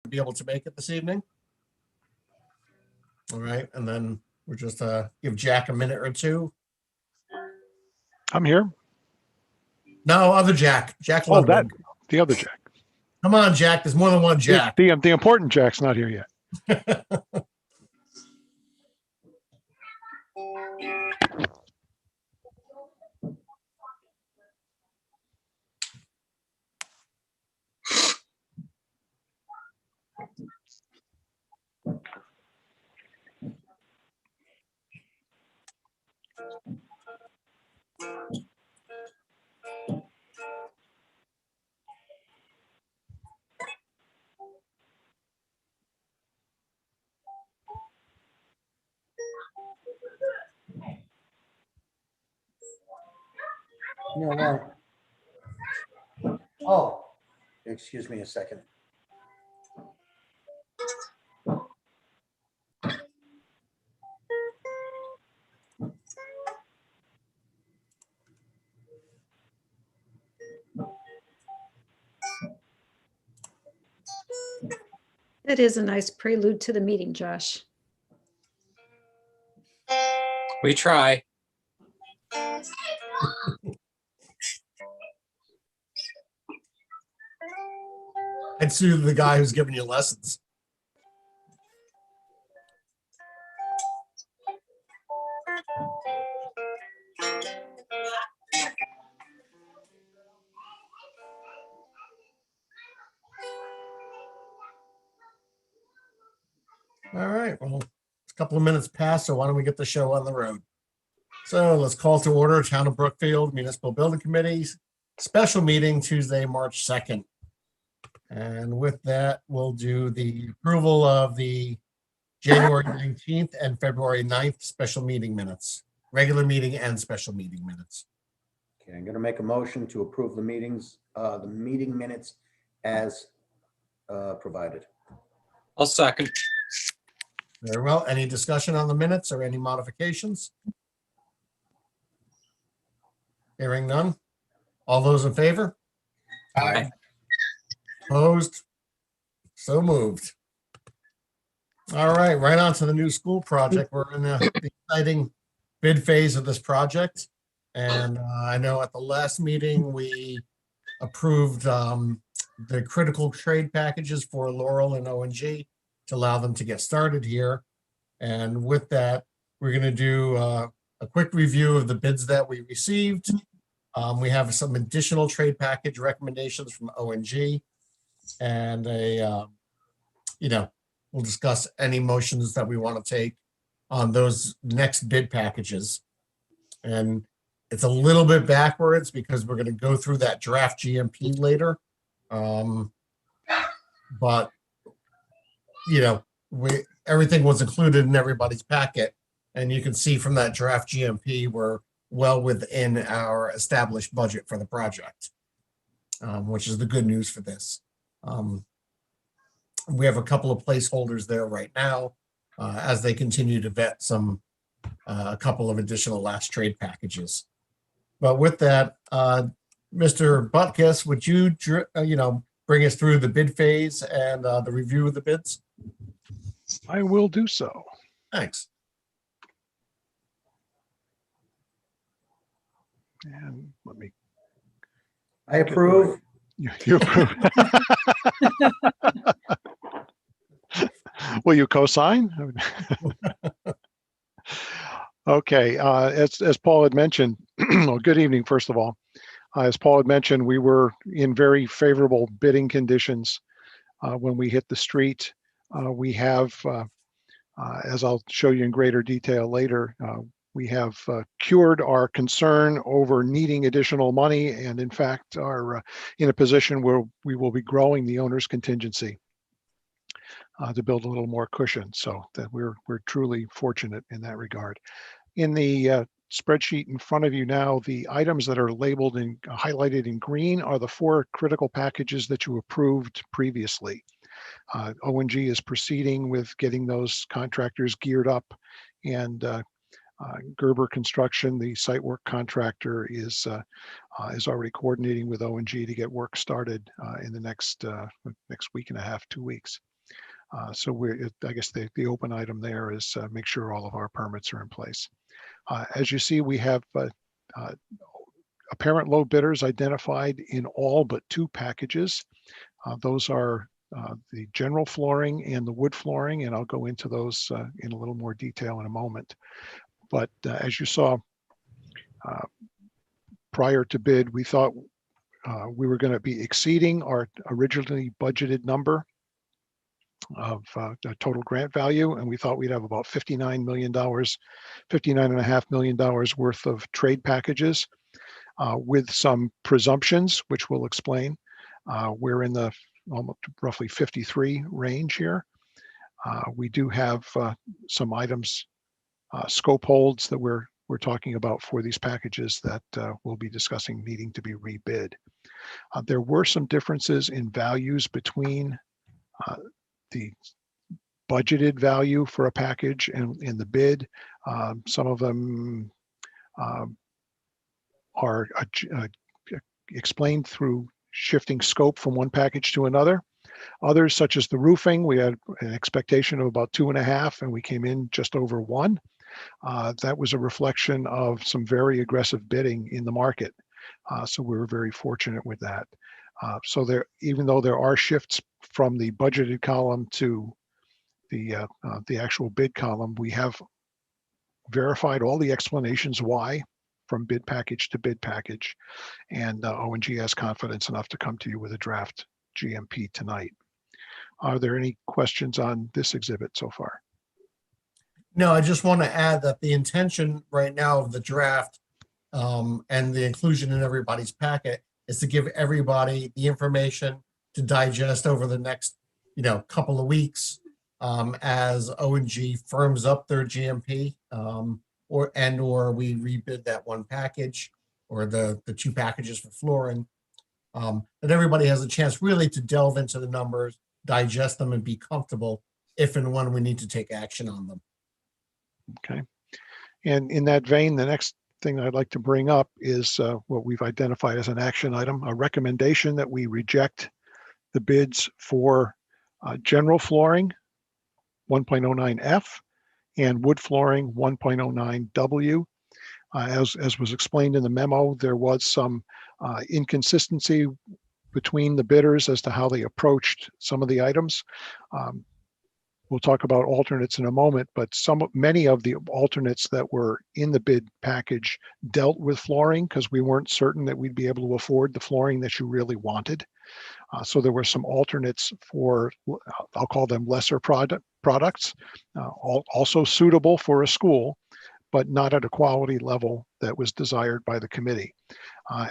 be able to make it this evening? All right, and then we'll just give Jack a minute or two. I'm here. No, other Jack. Jack Oh, that Ludwig. the other Jack. Come on, Jack. There's more than one Jack. The important Jack's not here yet. You know what? Oh, excuse me a second. That is a nice prelude to the meeting, Josh. We try. I'd sue the guy who's giving you lessons. All right, well, it's a couple of minutes past, so why don't we get the show on the road? So let's call to order Town of Brookfield Municipal Building Committee special meeting Tuesday, March 2nd. And with that, we'll do the approval of the January 19th and February 9th special meeting minutes, regular meeting and special meeting minutes. Okay, I'm going to make a motion to approve the meeting minutes as provided. I'll second. Very well. Any discussion on the minutes or any modifications? Hearing none. All those in favor? Aye. Opposed? So moved. All right on to the new school project. We're in the exciting bid phase of this project. And I know at the last meeting, we approved the critical trade packages for Laurel and ONG to allow them to get started here. And with that, we're going to do a quick review of the bids that we received. We have some additional trade package recommendations from ONG, and we'll discuss any motions that we want to take on those next bid packages. And it's a little bit backwards because we're going to go through that draft GMP later. But everything was included in everybody's packet, and you can see from that draft GMP we're well within our established budget for the project, which is the good news for this. We have a couple of placeholders there right now as they continue to vet a couple of additional last trade packages. But with that, Mr. Butkus, would you bring us through the bid phase and the review of the bids? I will do so. Thanks. And let me. I approve. You approve. Will you co-sign? Okay. As Paul had mentioned, well, good evening, first of all. As Paul had mentioned, we were in very favorable bidding conditions when we hit the street. We have, as I'll show you in greater detail later, we have cured our concern over needing additional money, and in fact are in a position where we will be growing the owner's contingency to build a little more cushion, so that we're truly fortunate in that regard. In the spreadsheet in front of you now, the items that are labeled and highlighted in green are the 4 critical packages that you approved previously. ONG is proceeding with getting those contractors geared up, and Gerber Construction, the site work contractor, is already coordinating with ONG to get work started in the next week and a half, 2 weeks. So I guess the open item there is make sure all of our permits are in place. As you see, we have apparent low bidders identified in all but 2 packages. Those are the general flooring and the wood flooring, and I'll go into those in a little more detail in a moment. But as you saw prior to bid, we thought we were going to be exceeding our originally budgeted number of the total grant value, and we thought we'd have about $59 million, $59.5 million worth of trade packages with some presumptions, which we'll explain. We're in the almost roughly 53 range here. We do have some items, scope holds that we're talking about for these packages that we'll be discussing needing to be rebid. There were some differences in values between the budgeted value for a package and in the bid. Some of them are explained through shifting scope from one package to another. Others, such as the roofing, we had an expectation of about 2.5 and we came in just over 1. That was a reflection of some very aggressive bidding in the market. So we were very fortunate with that. So there, even though there are shifts from the budgeted column to the actual bid column, we have verified all the explanations why from bid package to bid package, and O&G has confidence enough to come to you with a draft GMP tonight. Are there any questions on this exhibit so far? No, I just want to add that the intention right now of the draft and the inclusion in everybody's packet is to give everybody the information to digest over the next, couple of weeks as O&G firms up their GMP or we rebid that one package or the 2 packages for flooring. That everybody has a chance really to delve into the numbers, digest them, and be comfortable if and when we need to take action on them. Okay. And in that vein, the next thing I'd like to bring up is what we've identified as an action item, a recommendation that we reject the bids for general flooring 1.09F and wood flooring 1.09W. As was explained in the memo, there was some inconsistency between the bidders as to how they approached some of the items. We'll talk about alternates in a moment, but many of the alternates that were in the bid package dealt with flooring because we weren't certain that we'd be able to afford the flooring that you really wanted. So there were some alternates for, I'll call them lesser products, also suitable for a school, but not at a quality level that was desired by the committee.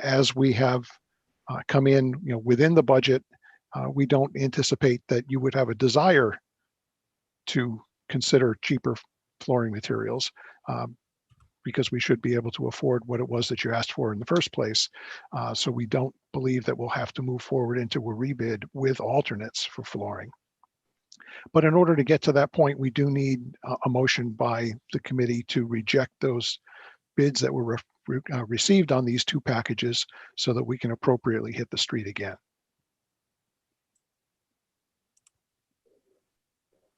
As we have come in, within the budget, we don't anticipate that you would have a desire to consider cheaper flooring materials because we should be able to afford what it was that you asked for in the first place. So we don't believe that we'll have to move forward into a rebid with alternates for flooring. But in order to get to that point, we do need a motion by the committee to reject those bids that were received on these 2 packages so that we can appropriately hit the street again.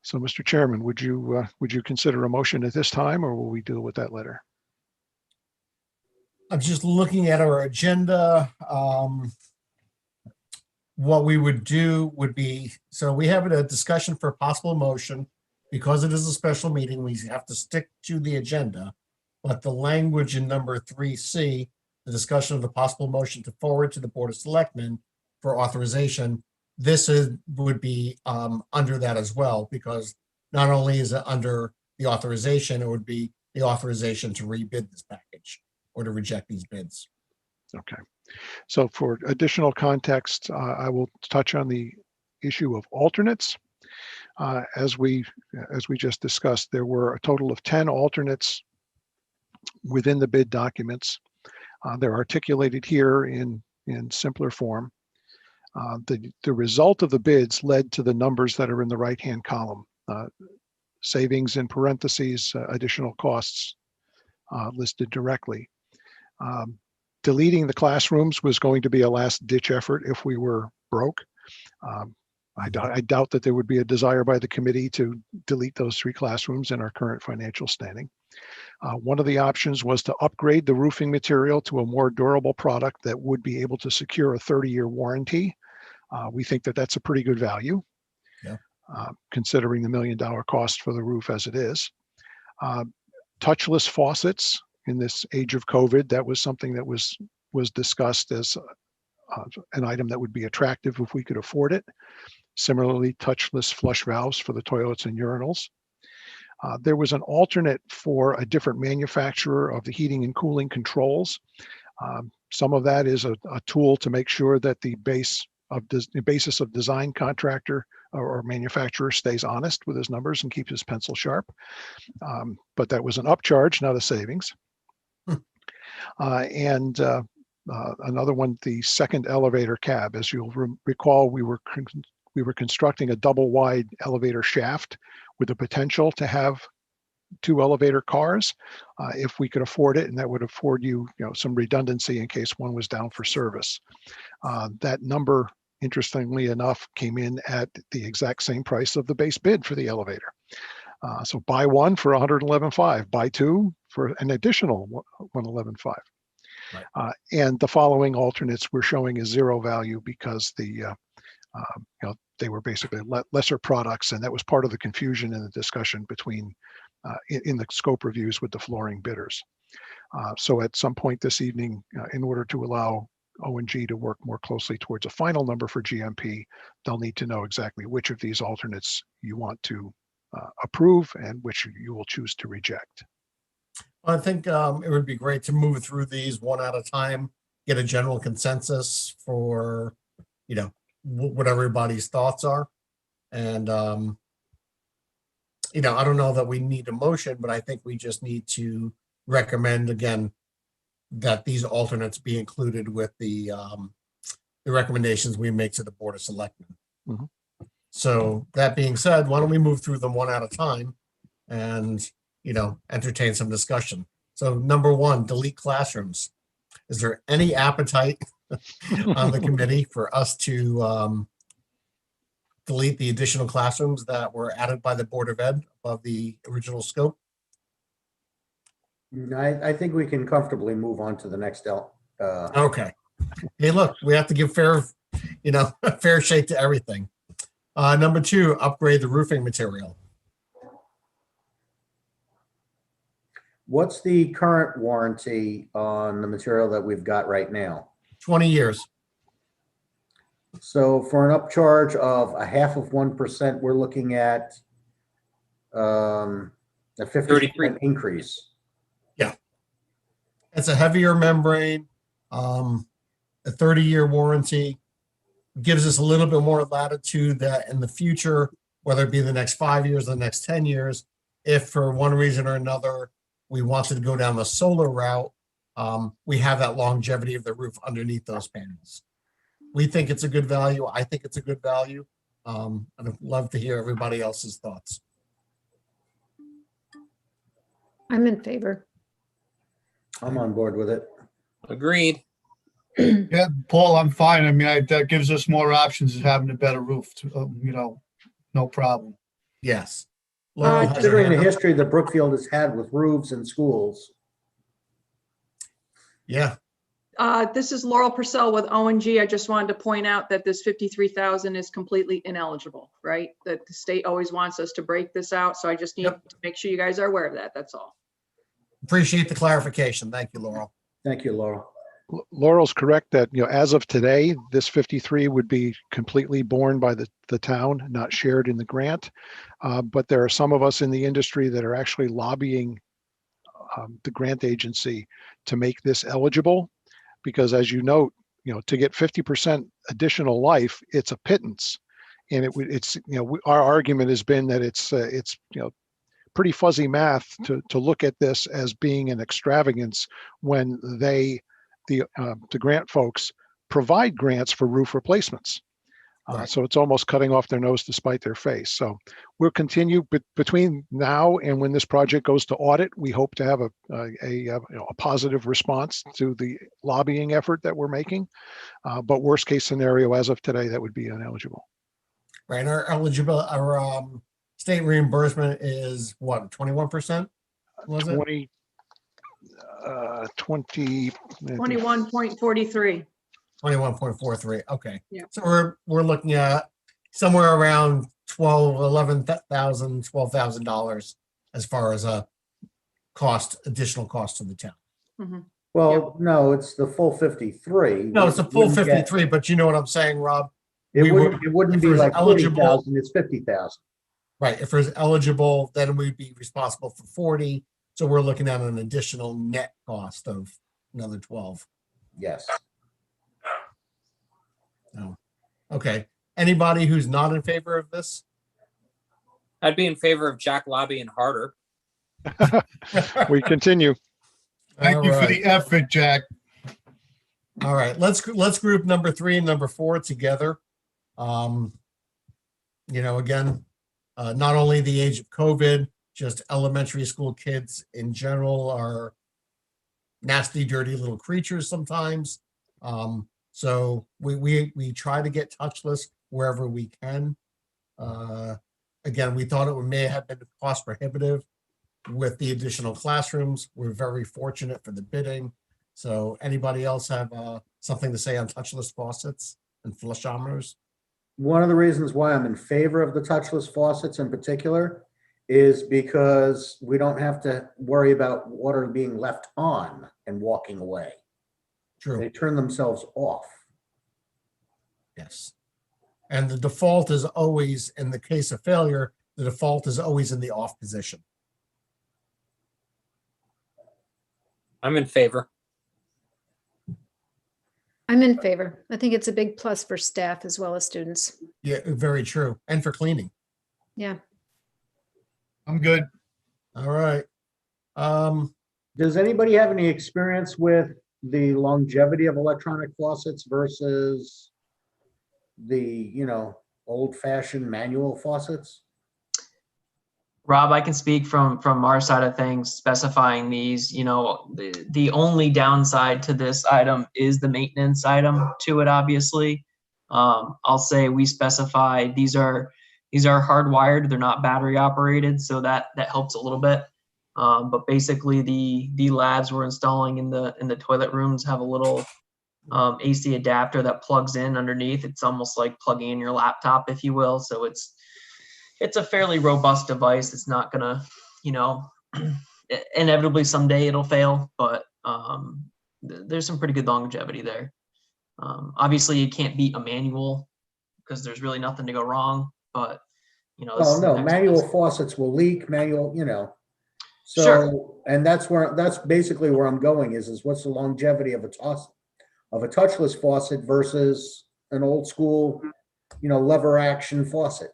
So, Mr. Chairman, would you consider a motion at this time, or will we deal with that later? I'm just looking at our agenda. What we would do would be, so we have a discussion for possible motion. Because it is a special meeting, we have to stick to the agenda. But the language in number 3C, the discussion of the possible motion to forward to the Board of Selectmen for authorization, would be under that as well, because not only is it under the authorization, it would be the authorization to rebid this package or to reject these bids. Okay. So for additional context, I will touch on the issue of alternates. As we just discussed, there were a total of 10 alternates within the bid documents. They're articulated here in simpler form. The result of the bids led to the numbers that are in the right-hand column. Savings in parentheses, additional costs listed directly. Deleting the classrooms was going to be a last-ditch effort if we were broke. I doubt that there would be a desire by the committee to delete those 3 classrooms in our current financial standing. One of the options was to upgrade the roofing material to a more durable product that would be able to secure a 30-year warranty. We think that that's a pretty good value, Yeah. Considering the $1 million cost for the roof as it is. Touchless faucets in this age of COVID, that was something that was discussed as an item that would be attractive if we could afford it. Similarly, touchless flush valves for the toilets and urinals. There was an alternate for a different manufacturer of the heating and cooling controls. Some of that is a tool to make sure that the basis of design contractor or manufacturer stays honest with his numbers and keeps his pencil sharp. But that was an upcharge, not a savings. Another one, the second elevator cab. As you'll recall, we were constructing a double wide elevator shaft with the potential to have 2 elevator cars if we could afford it, and that would afford you, some redundancy in case one was down for service. That number, interestingly enough, came in at the exact same price of the base bid for the elevator. So buy 1 for $111,500, buy 2 for an additional $111,500. Right. And the following alternates we're showing is 0 value because they were basically lesser products, and that was part of the confusion in the discussion between in the scope reviews with the flooring bidders. So at some point this evening, in order to allow O&G to work more closely towards a final number for GMP, they'll need to know exactly which of these alternates you want to approve and which you will choose to reject. I think it would be great to move through these one at a time, get a general consensus for, what everybody's thoughts are. And, I don't know that we need a motion, but I think we just need to recommend again that these alternates be included with the recommendations we make to the Board of Selectmen. Mhm. So that being said, why don't we move through them one at a time and, entertain some discussion. So number 1, delete classrooms. Is there any appetite on the committee for us to delete the additional classrooms that were added by the Board of Ed above the original scope? I think we can comfortably move on to the next. Okay. Hey, look, we have to give fair shake to everything. Number 2, upgrade the roofing material. What's the current warranty on the material that we've got right now? 20 years. So for an upcharge of 0.5%, we're looking at a 50% increase. Yeah. It's a heavier membrane, a 30-year warranty. Gives us a little bit more latitude that in the future, whether it be the next 5 years, or the next 10 years, if for one reason or another, we wanted to go down the solar route, we have that longevity of the roof underneath those panels. We think it's a good value. I think it's a good value. I'd love to hear everybody else's thoughts. I'm in favor. I'm on board with it. Agreed. Yeah, Paul, I'm fine. I mean, that gives us more options of having a better roof, no problem. Yes. Laurel has her Considering the hand up. history that Brookfield has had with roofs and schools. Yeah. This is Laurel Purcell with O&G. I just wanted to point out that this 53,000 is completely ineligible, right? That the state always wants us to break this out. So I just need Yep. to make sure you guys are aware of that. That's all. Appreciate the clarification. Thank you, Laurel. Thank you, Laurel. Laurel's correct that, as of today, this 53 would be completely borne by the town, not shared in the grant. But there are some of us in the industry that are actually lobbying the grant agency to make this eligible, because as you note, to get 50% additional life, it's a pittance. And our argument has been that it's pretty fuzzy math to look at this as being an extravagance when the grant folks provide grants for roof replacements. Right. So it's almost cutting off their nose to spite their face. So we'll continue, but between now and when this project goes to audit, we hope to have a positive response to the lobbying effort that we're making. But worst case scenario, as of today, that would be ineligible. right? Our state reimbursement is what, 21%? Was it? 20. 21.43. 21.43. Okay. Yeah. So we're looking at somewhere around $12,000 as far as a additional cost to the town. Mhm. Well, no, it's the full 53. No, it's a full Wouldn't get- 53, but you know what I'm saying, Rob? It we wouldn't, would- it wouldn't if be it was like eligible- 40,000, it's 50,000. Right. If it's eligible, then we'd be responsible for 40. So we're looking at an additional net cost of another 12. Yes. Okay. Anybody who's not in favor of this? I'd be in favor of Jack lobbying harder. We continue. Thank you for All the effort, Jack. All right, let's group number 3 and number 4 together. Again, not only the age of COVID, just elementary school kids in general are nasty, dirty little creatures sometimes. So we try to get touchless wherever we can. Again, we thought it may have been cost prohibitive with the additional classrooms. We're very fortunate for the bidding. So anybody else have something to say on touchless faucets and flushometers? One of the reasons why I'm in favor of the touchless faucets in particular is because we don't have to worry about water being left on and walking away. True. They turn themselves off. Yes. And the default is always, in the case of failure, the default is always in the off position. I'm in favor. I'm in favor. I think it's a big plus for staff as well as students. Yeah, very true. And for cleaning. Yeah. I'm good. All right. Does anybody have any experience with the longevity of electronic faucets versus the, old-fashioned manual faucets? Rob, I can speak from our side of things, specifying these. The only downside to this item is the maintenance item to it, obviously. I'll say we specify these are hardwired, they're not battery operated, so that helps a little bit. But basically the labs we're installing in the toilet rooms have a little AC adapter that plugs in underneath. It's almost like plugging in your laptop, if you will. So it's a fairly robust device. It's not gonna, inevitably someday it'll fail, but there's some pretty good longevity there. Obviously you can't beat a manual because there's really nothing to go wrong, but this Well, is the no, next manual best. faucets will leak, So, Sure. and that's basically where I'm going is what's the longevity of a touchless faucet versus an old school, lever action faucet?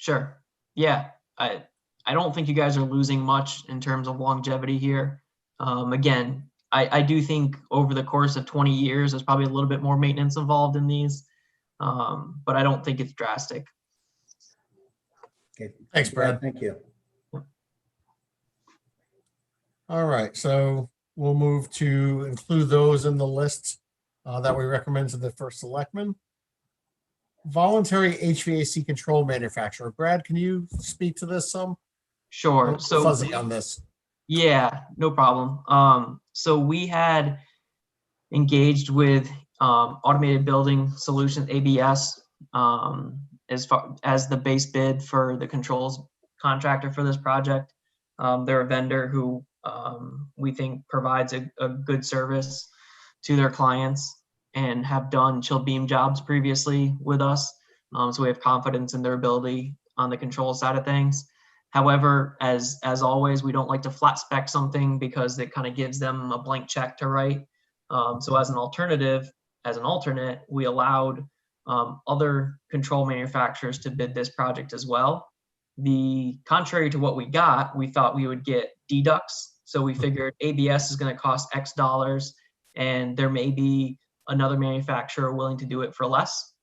Sure. Yeah. I don't think you guys are losing much in terms of longevity here. Again, I do think over the course of 20 years, there's probably a little bit more maintenance involved in these, but I don't think it's drastic. Okay. Thanks, Brad. Thank you. All right, so we'll move to include those in the list that we recommend to the first selectman. Voluntary HVAC control manufacturer. Brad, can you speak to this some? Sure. I'm So fuzzy on this. yeah, no problem. So we had engaged with Automated Building Solutions, ABS, as far as the base bid for the controls contractor for this project. They're a vendor who we think provides a good service to their clients and have done chill beam jobs previously with us. So we have confidence in their ability on the control side of things. However, as always, we don't like to flat spec something because it kind of gives them a blank check to write. So as an alternate, we allowed other control manufacturers to bid this project as well. The contrary to what we got, we thought we would get deducts. So we figured ABS is going to cost X dollars, and there may be another manufacturer willing to do it for less.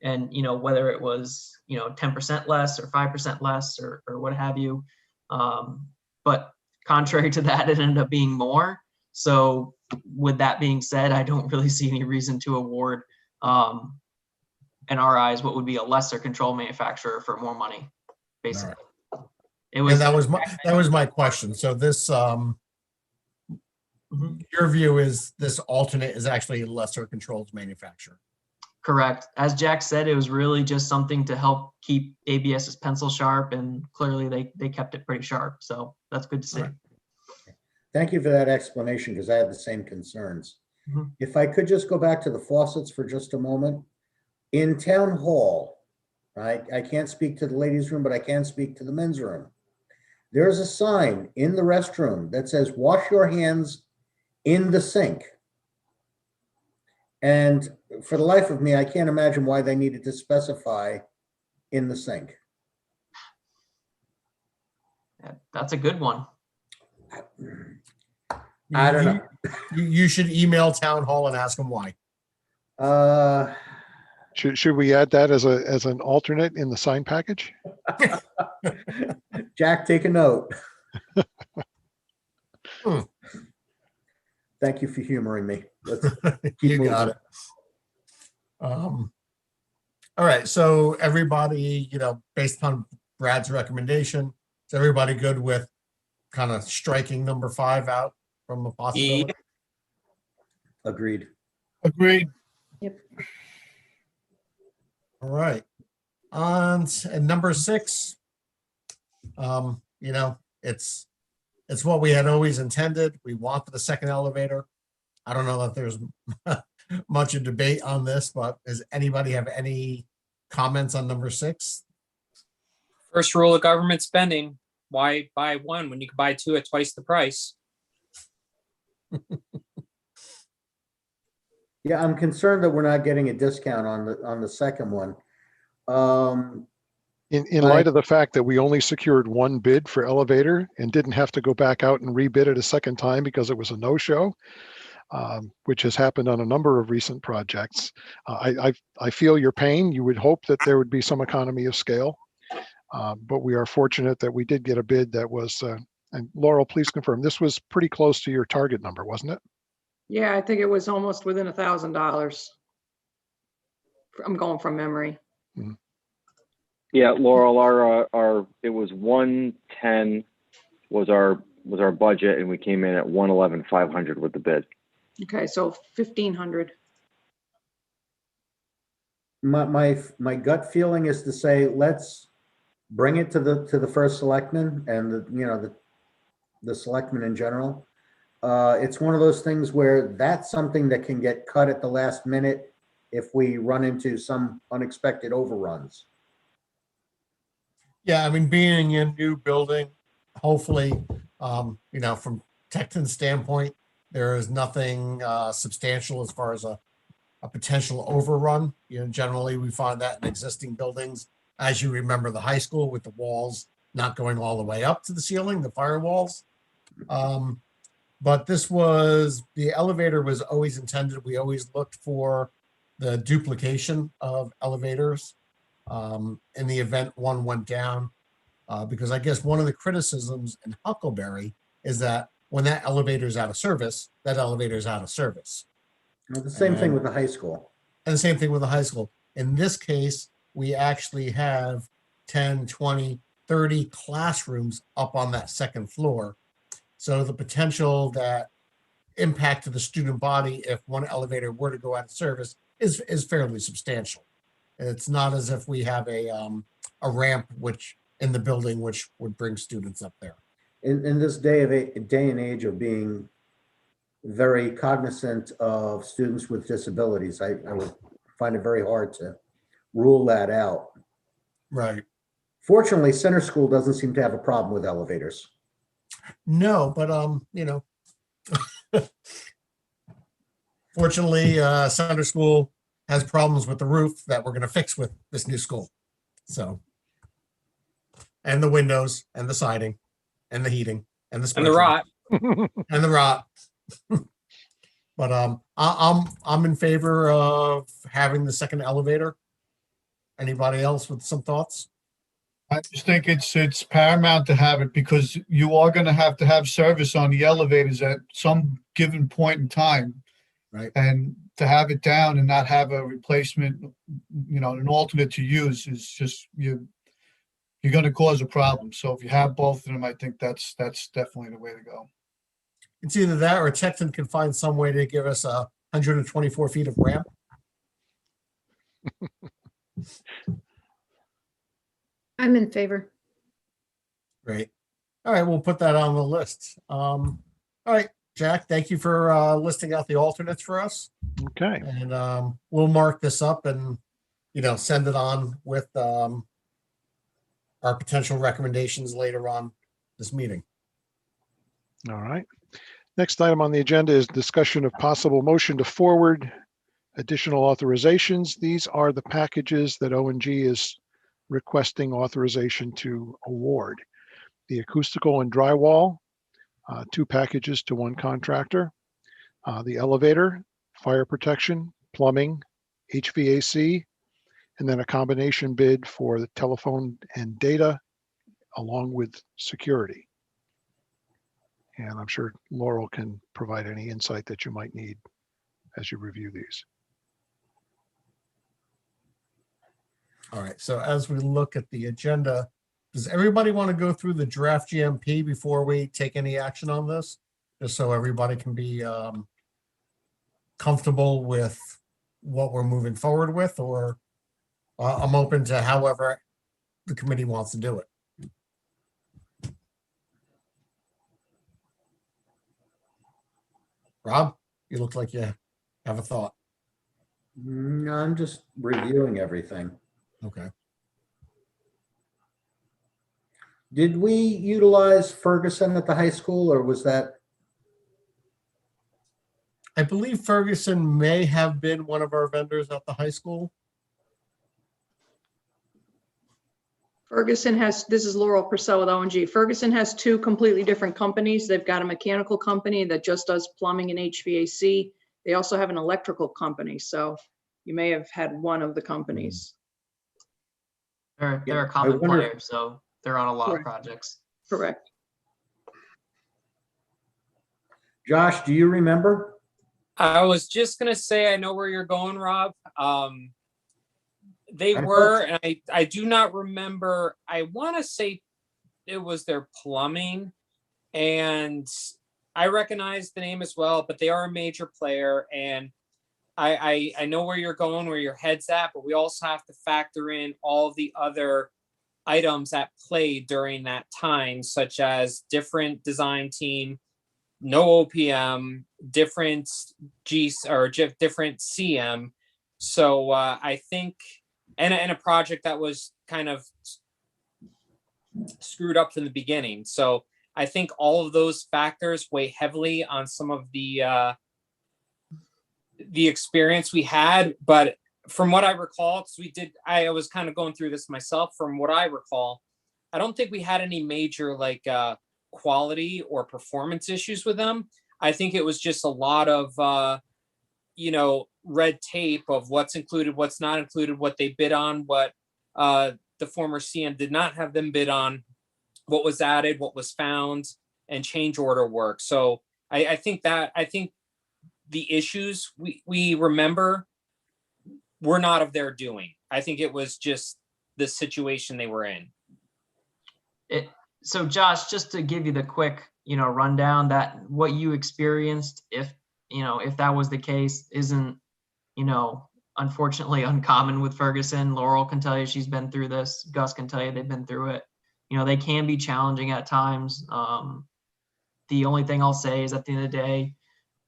And whether it was 10% less or 5% less or what have you. But contrary to that, it ended up being more. So with that being said, I don't really see any reason to award in our eyes, what would be a lesser control manufacturer for more money, basically. It And was, that was my question. So this, Mhm. your view is this alternate is actually a lesser controls manufacturer. correct. As Jack said, it was really just something to help keep ABS's pencil sharp, and clearly they kept it pretty sharp. So that's good to see. Right. Thank you for that explanation, because I had the same concerns. Mhm. If I could just go back to the faucets for just a moment. In town hall, I can't speak to the ladies' room, but I can speak to the men's room. There's a sign in the restroom that says, wash your hands in the sink. And for the life of me, I can't imagine why they needed to specify in the sink. That's a good one. I don't know. You should email town hall and ask them why. Should we add that as an alternate in the sign package? Jack, take a note. Hmm. Thank you for humoring me. Let's keep You got moving. it. All right, so everybody, based on Brad's recommendation, is everybody good with kind of striking number 5 out from the possibility? Agreed. Agreed. All right. And number 6, it's what we had always intended. We wanted the second elevator. I don't know if there's much of debate on this, but does anybody have any comments on number 6? First rule of government spending, why buy one when you can buy 2 at twice the price? Yeah, I'm concerned that we're not getting a discount on the second one. In light of the fact that we only secured one bid for elevator and didn't have to go back out and rebid it a second time because it was a no-show, which has happened on a number of recent projects. I feel your pain. You would hope that there would be some economy of scale, but we are fortunate that we did get a bid that was, and Laurel, please confirm, this was pretty close to your target number, wasn't it? Yeah, I think it was almost within $1,000. I'm going from memory. Yeah, Laurel, it was 110 was our budget, and we came in at 111,500 with the bid. Okay, so 1,500. My gut feeling is to say, let's bring it to the first selectman and the selectmen in general. It's one of those things where that's something that can get cut at the last minute if we run into some unexpected overruns. Yeah, I mean, being a new building, hopefully, from Tecton's standpoint, there is nothing substantial as far as a potential overrun. Generally, we find that in existing buildings. As you remember, the high school with the walls not going all the way up to the ceiling, the firewalls. But the elevator was always intended. We always looked for the duplication of elevators in the event one went down. Because I guess one of the criticisms in Huckleberry is that when that elevator is out of service, that elevator is out of service. The same thing with the high school. And the same thing with the high school. In this case, we actually have 10, 20, 30 classrooms up on that second floor. So the potential that impact to the student body if one elevator were to go out of service is fairly substantial. It's not as if we have a ramp in the building which would bring students up there. In this day and age of being very cognizant of students with disabilities, I would find it very hard to rule that out. Right. Fortunately, Center School doesn't seem to have a problem with elevators. No, but fortunately, Center School has problems with the roof that we're going to fix with this new school. So, and the windows and the siding and the heating and the And the rot. and the rot. But I'm in favor of having the second elevator. Anybody else with some thoughts? I just think it's paramount to have it because you are going to have service on the elevators at some given point in time. Right. And to have it down and not have a replacement, an alternate to use is just, you're going to cause a problem. So if you have both of them, I think that's definitely the way to go. It's either that or Texan can find some way to give us 124 feet of ramp. I'm in favor. Great. All right, we'll put that on the list. All right, Jack, thank you for listing out the alternates for us. Okay. And we'll mark this up and, send it on with our potential recommendations later on this meeting. All right. Next item on the agenda is discussion of possible motion to forward additional authorizations. These are the packages that O&G is requesting authorization to award. The acoustical and drywall, 2 packages to 1 contractor. The elevator, fire protection, plumbing, HVAC, and then a combination bid for the telephone and data along with security. And I'm sure Laurel can provide any insight that you might need as you review these. All right, so as we look at the agenda, does everybody want to go through the draft GMP before we take any action on this? Just so everybody can be comfortable with what we're moving forward with, or I'm open to however the committee wants to do it. Rob, you look like you have a thought. No, I'm just reviewing everything. Okay. Did we utilize Ferguson at the high school, or was that? I believe Ferguson may have been one of our vendors at the high school. Ferguson has, this is Laurel Purcell with O&G. Ferguson has 2 completely different companies. They've got a mechanical company that just does plumbing and HVAC. They also have an electrical company. So you may have had one of the companies. They're Yeah, a common I wonder- player, so they're on a lot of Correct. projects. Correct. Josh, do you remember? I was just gonna say, I know where you're going, Rob. They I were, and I do not remember. I want to say it was their plumbing, and I recognize the name as well. But they are a major player, and I know where you're going, where your head's at. But we also have to factor in all the other items at play during that time, such as different design team, no OPM, different different CM. So I think, and a project that was kind of screwed up from the beginning. So I think all of those factors weigh heavily on some of the experience we had. But from what I recall, because I was kind of going through this myself. From what I recall, I don't think we had any major quality or performance issues with them. I think it was just a lot of red tape of what's included, what's not included, what they bid on, what the former CM did not have them bid on, what was added, what was found, and change order work. So I think the issues we remember were not of their doing. I think it was just the situation they were in. So Josh, just to give you the quick, rundown, that what you experienced, if that was the case, isn't, unfortunately uncommon with Ferguson. Laurel can tell you she's been through this. Gus can tell you they've been through it. They can be challenging at times. The only thing I'll say is at the end of the day,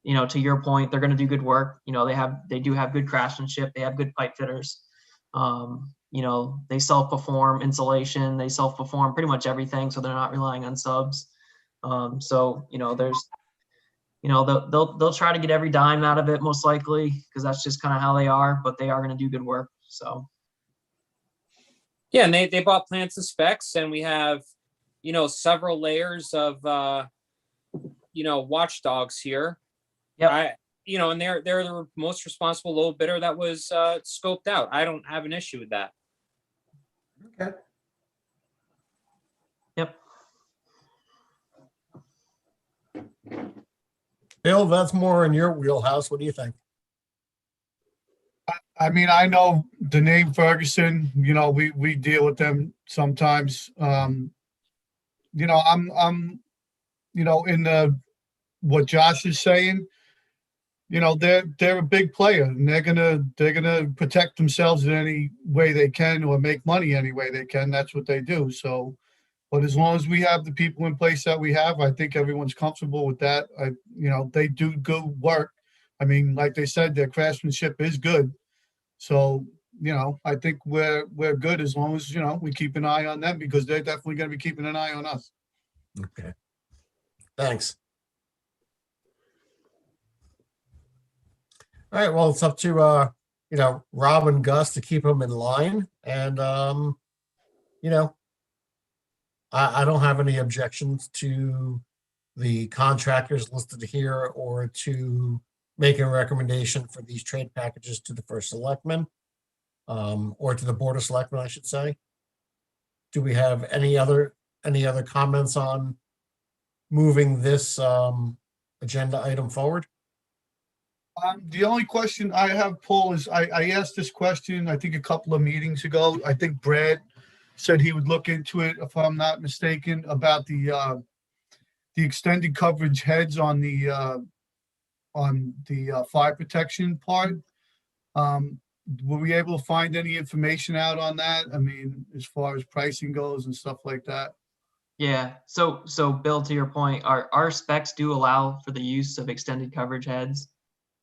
to your point, they're going to do good work. They do have good craftsmanship. They have good pipe fitters. They self-perform insulation. They self-perform pretty much everything, so they're not relying on subs. They'll try to get every dime out of it, most likely, because that's just kind of how they are. But they are going to do good work. So yeah, and they bought plans and specs, and we have several layers of watchdogs here. yeah, and they're the most responsible low bidder that was scoped out. I don't have an issue with that. Okay. yep. Bill, that's more in your wheelhouse. What do you think? I mean, I know the name Ferguson, you know, we deal with them sometimes. You know, I'm, you know, in the, what Josh is saying, you know, they're a big player and they're gonna protect themselves in any way they can or make money any way they can. That's what they do. So, but as long as we have the people in place that we have, I think everyone's comfortable with that. You know, they do good work. I mean, like they said, their craftsmanship is good. So, you know, I think we're good as long as, you know, we keep an eye on them because they're definitely going to be keeping an eye on us. Okay. Thanks. All right, well, it's up to, you know, Rob and Gus to keep them in line and, you know, I don't have any objections to the contractors listed here or to making a recommendation for these trade packages to the first selectman, or to the board of selectmen, I should say. Do we have any other comments on moving this, agenda item forward? The only question I have, Paul, is I asked this question, I think a couple of meetings ago. I think Brad said he would look into it, if I'm not mistaken, about the extended coverage heads on the fire protection part. Were we able to find any information out on that? I mean, as far as pricing goes and stuff like that? Yeah, so Bill, to your point, our specs do allow for the use of extended coverage heads.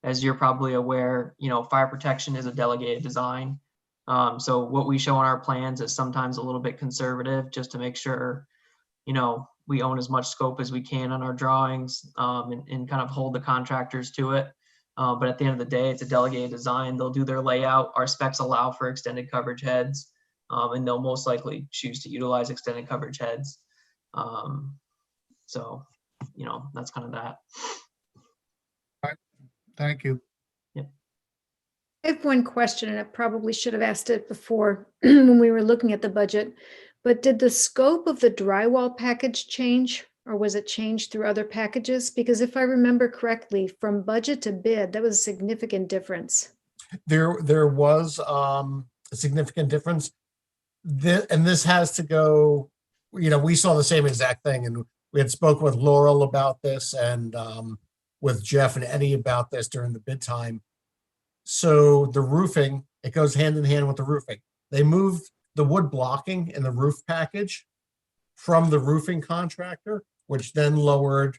As you're probably aware, you know, fire protection is a delegated design. So what we show on our plans is sometimes a little bit conservative just to make sure, you know, we own as much scope as we can on our drawings, and kind of hold the contractors to it. But at the end of the day, it's a delegated design. They'll do their layout. Our specs allow for extended coverage heads, and they'll most likely choose to utilize extended coverage heads. So, you know, that's kind of that. Thank you. I have one question, and I probably should have asked it before when we were looking at the budget. But did the scope of the drywall package change, or was it changed through other packages? Because if I remember correctly, from budget to bid, that was a significant difference. There was, a significant difference. And this has to go, you know, we saw the same exact thing and we had spoken with Laurel about this and, with Jeff and Eddie about this during the bid time. So the roofing, it goes hand in hand with the roofing. They moved the wood blocking in the roof package from the roofing contractor, which then lowered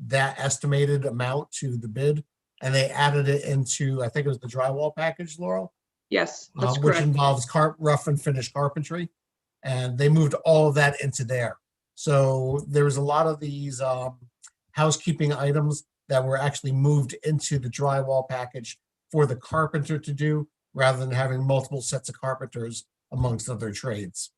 that estimated amount to the bid. And they added it into, I think it was the drywall package, Laurel, Yes, that's which correct. involves rough and finish carpentry. And they moved all of that into there. So there was a lot of these, housekeeping items that were actually moved into the drywall package for the carpenter to do rather than having multiple sets of carpenters amongst other trades.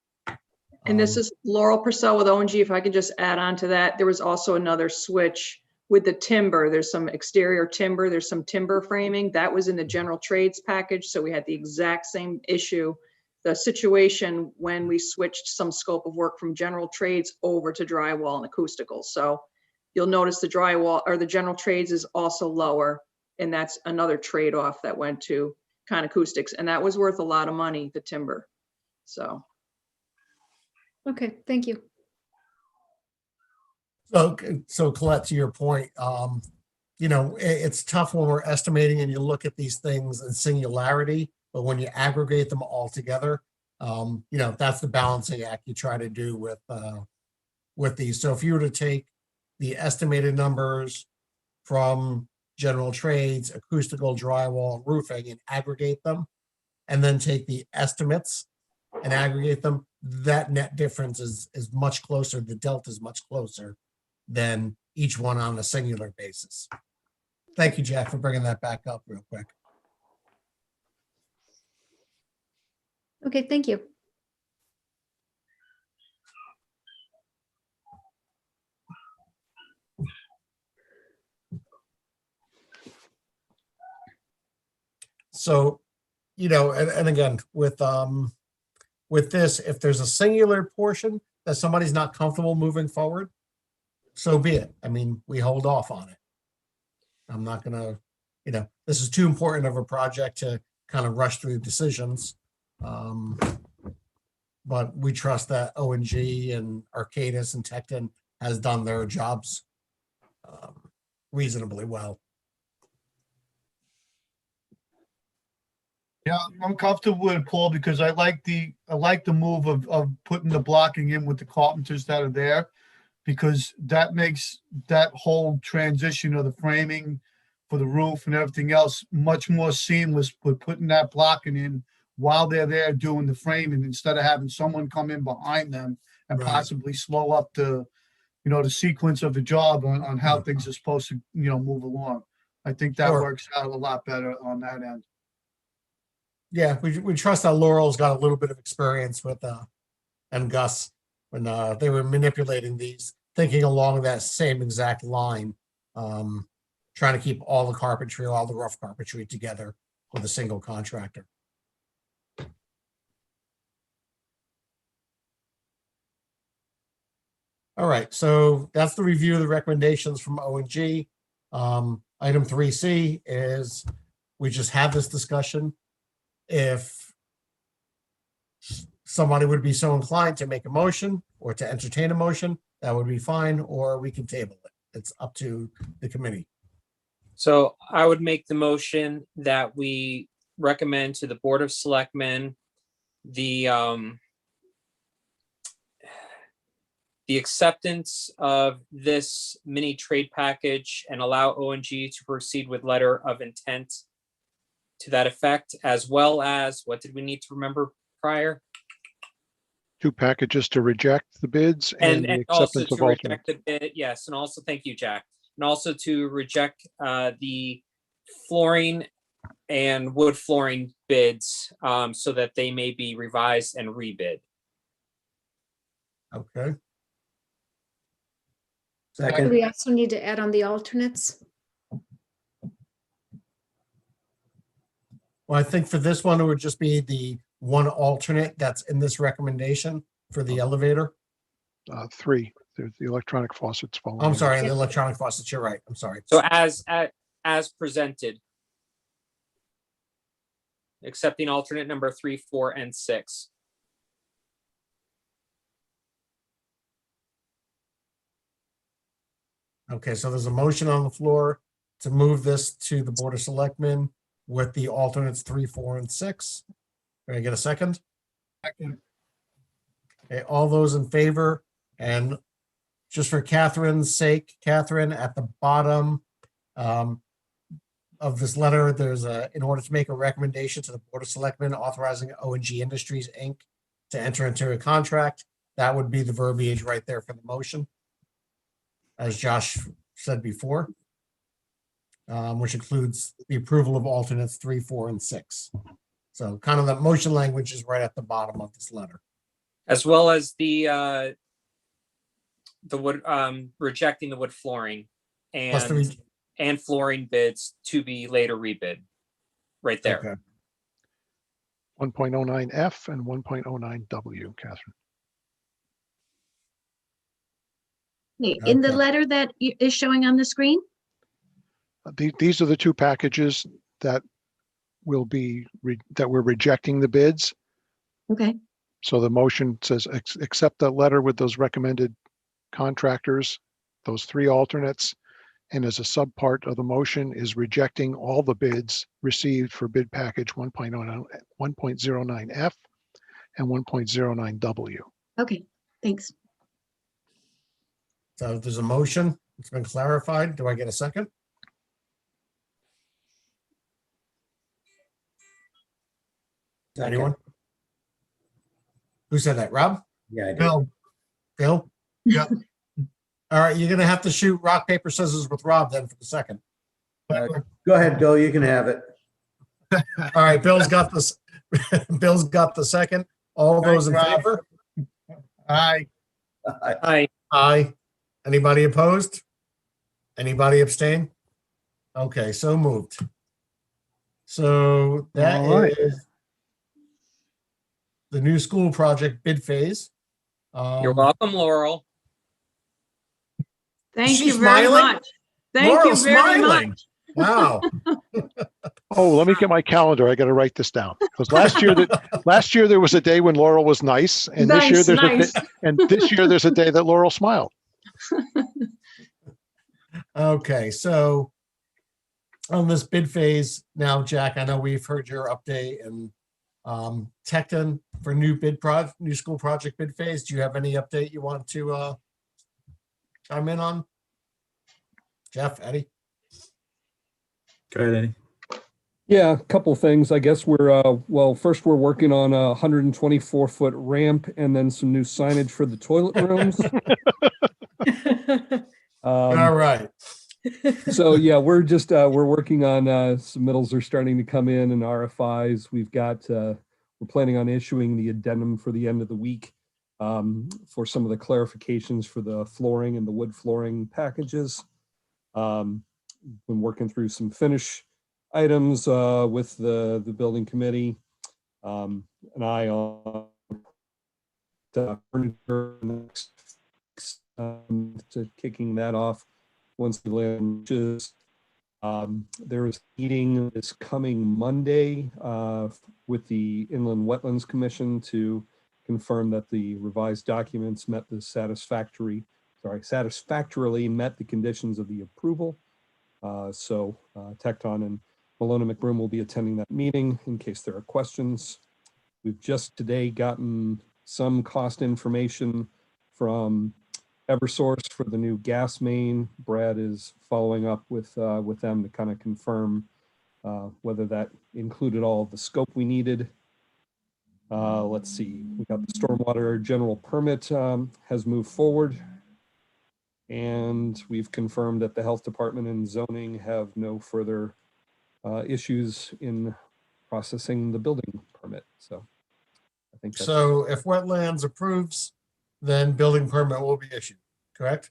And this is Laurel Purcell with O&G. If I could just add on to that, there was also another switch with the timber. There's some exterior timber, there's some timber framing that was in the general trades package. So we had the exact same issue, the situation when we switched some scope of work from general trades over to drywall and acoustical. So you'll notice the drywall or the general trades is also lower. And that's another trade-off that went to kind of acoustics. And that was worth a lot of money, the timber. So. Okay, thank you. So Colette, to your point, you know, it's tough when we're estimating and you look at these things in singularity, but when you aggregate them all together, you know, that's the balancing act you try to do with these. So if you were to take the estimated numbers from general trades, acoustical, drywall, roofing, and aggregate them, and then take the estimates and aggregate them, that net difference is much closer. The delta is much closer than each one on a singular basis. Thank you, Jack, for bringing that back up real quick. Okay, thank you. So, you know, and again, with this, if there's a singular portion that somebody's not comfortable moving forward, so be it. I mean, we hold off on it. I'm not gonna, you know, this is too important of a project to kind of rush through decisions. But we trust that O&G and Arcadis and Tecton has done their jobs reasonably well. Yeah, I'm comfortable with it, Paul, because I like the move of putting the blocking in with the carpenters that are there, because that makes that whole transition of the framing for the roof and everything else much more seamless with putting that blocking in while they're there doing the framing, instead of having someone come in behind them and Right. possibly slow up the sequence of the job on how things are supposed to, move along. I think that Sure. works out a lot better on that end. Yeah, we trust that Laurel's got a little bit of experience with and Gus when they were manipulating these, thinking along that same exact line, trying to keep all the carpentry, all the rough carpentry together with a single contractor. All right, so that's the review of the recommendations from O&G. Item 3C is we just had this discussion. If somebody would be so inclined to make a motion or to entertain a motion, that would be fine, or we can table it. It's up to the committee. So I would make the motion that we recommend to the Board of Selectmen the acceptance of this mini trade package and allow O&G to proceed with letter of intent to that effect, as well as, what did we need to remember prior? 2 packages to reject the bids and the And also acceptance of to reject alternate. the bid, yes, and also, thank you, Jack. And also to reject the flooring and wood flooring bids so that they may be revised and rebid. Okay, Do Second, we also need to add on the alternates? well, I think for this one, it would just be the one alternate that's in this recommendation for the elevator. 3, there's the electronic faucets following. I'm in. sorry, the electronic faucets, you're right, I'm sorry. So as presented. Accepting alternate number 3, 4, and 6. Okay, so there's a motion on the floor to move this to the Board of Selectmen with the alternates 3, 4, and 6. Can I get a second? Second. Okay, all those in favor, and just for Catherine's sake, Catherine, at the bottom of this letter, there's in order to make a recommendation to the Board of Selectmen authorizing O&G Industries, Inc. to enter into a contract. That would be the verbiage right there for the motion, as Josh said before, which includes the approval of alternates 3, 4, and 6. So kind of the motion language is right at the bottom of this letter. As well as the wood, rejecting the wood flooring Plus the and flooring bids to be later rebid. Right there. Okay. 1.09F and 1.09W, Catherine. In the Okay. letter that is showing on the screen? These are the 2 packages that will be, that we're rejecting the bids. Okay, So the motion says, accept that letter with those recommended contractors, those 3 alternates. And as a subpart of the motion is rejecting all the bids received for bid package 1.09F and 1.09W. okay, thanks. So there's a motion. It's been clarified. Do I get a second? second. Anyone? Who said that? Rob? Yeah, I did. Bill, Bill? Yeah. All right, you're gonna have to shoot rock, paper, scissors with Rob then for the second. Go ahead, Bill, you can have it. All right, Bill's got this. Bill's got the second. All those in Thanks, Rob. favor? aye, Aye. Aye. Anybody opposed? Anybody abstain? Okay, so moved. So that All right. is the new school project bid phase. You're welcome, Laurel. Thank She's you very smiling? much. Thank you Laurel's very smiling. much. Wow. Oh, let me get my calendar. I got to write this down because last year there was a day when Laurel was nice, and this year Nice. there's a day that Laurel smiled. Okay, so on this bid phase now, Jack, I know we've heard your update and Tecton for new school project bid phase. Do you have any update you want to chime in on? Jeff, Eddie? Go ahead, Eddie. Yeah, a couple things. I guess well, first we're working on a 124-foot ramp and then some new signage for the toilet rooms. All right. So yeah, we're working on submittals are starting to come in and RFIs. We're planning on issuing the addendum for the end of the week for some of the clarifications for the flooring and the wood flooring packages. Been working through some finish items with the building committee and I on to kicking that off once the land is. There is a meeting this coming Monday with the Inland Wetlands Commission to confirm that the revised documents satisfactorily met the conditions of the approval. So Tecton and Malona McBroom will be attending that meeting in case there are questions. We've just today gotten some cost information from Eversource for the new gas main. Brad is following up with them to kind of confirm whether that included all of the scope we needed. Let's see, we got the stormwater general permit has moved forward. And we've confirmed that the health department and zoning have no further issues in processing the building permit. So I think that's, So if wetlands approves, then building permit will be issued, correct?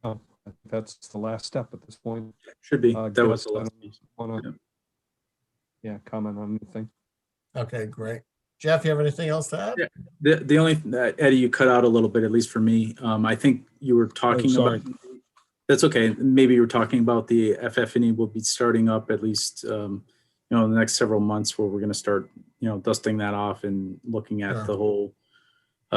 I think that's the last step at this point. Should be. That That was the last piece. Comment on anything. Okay, great. Jeff, you have anything else to add? Yeah. The only Eddie, you cut out a little bit, at least for me. I think you were talking about. That's okay. Maybe you were talking about the FF&E will be starting up at least, in the next several months, where we're going to start, dusting that off and looking at the whole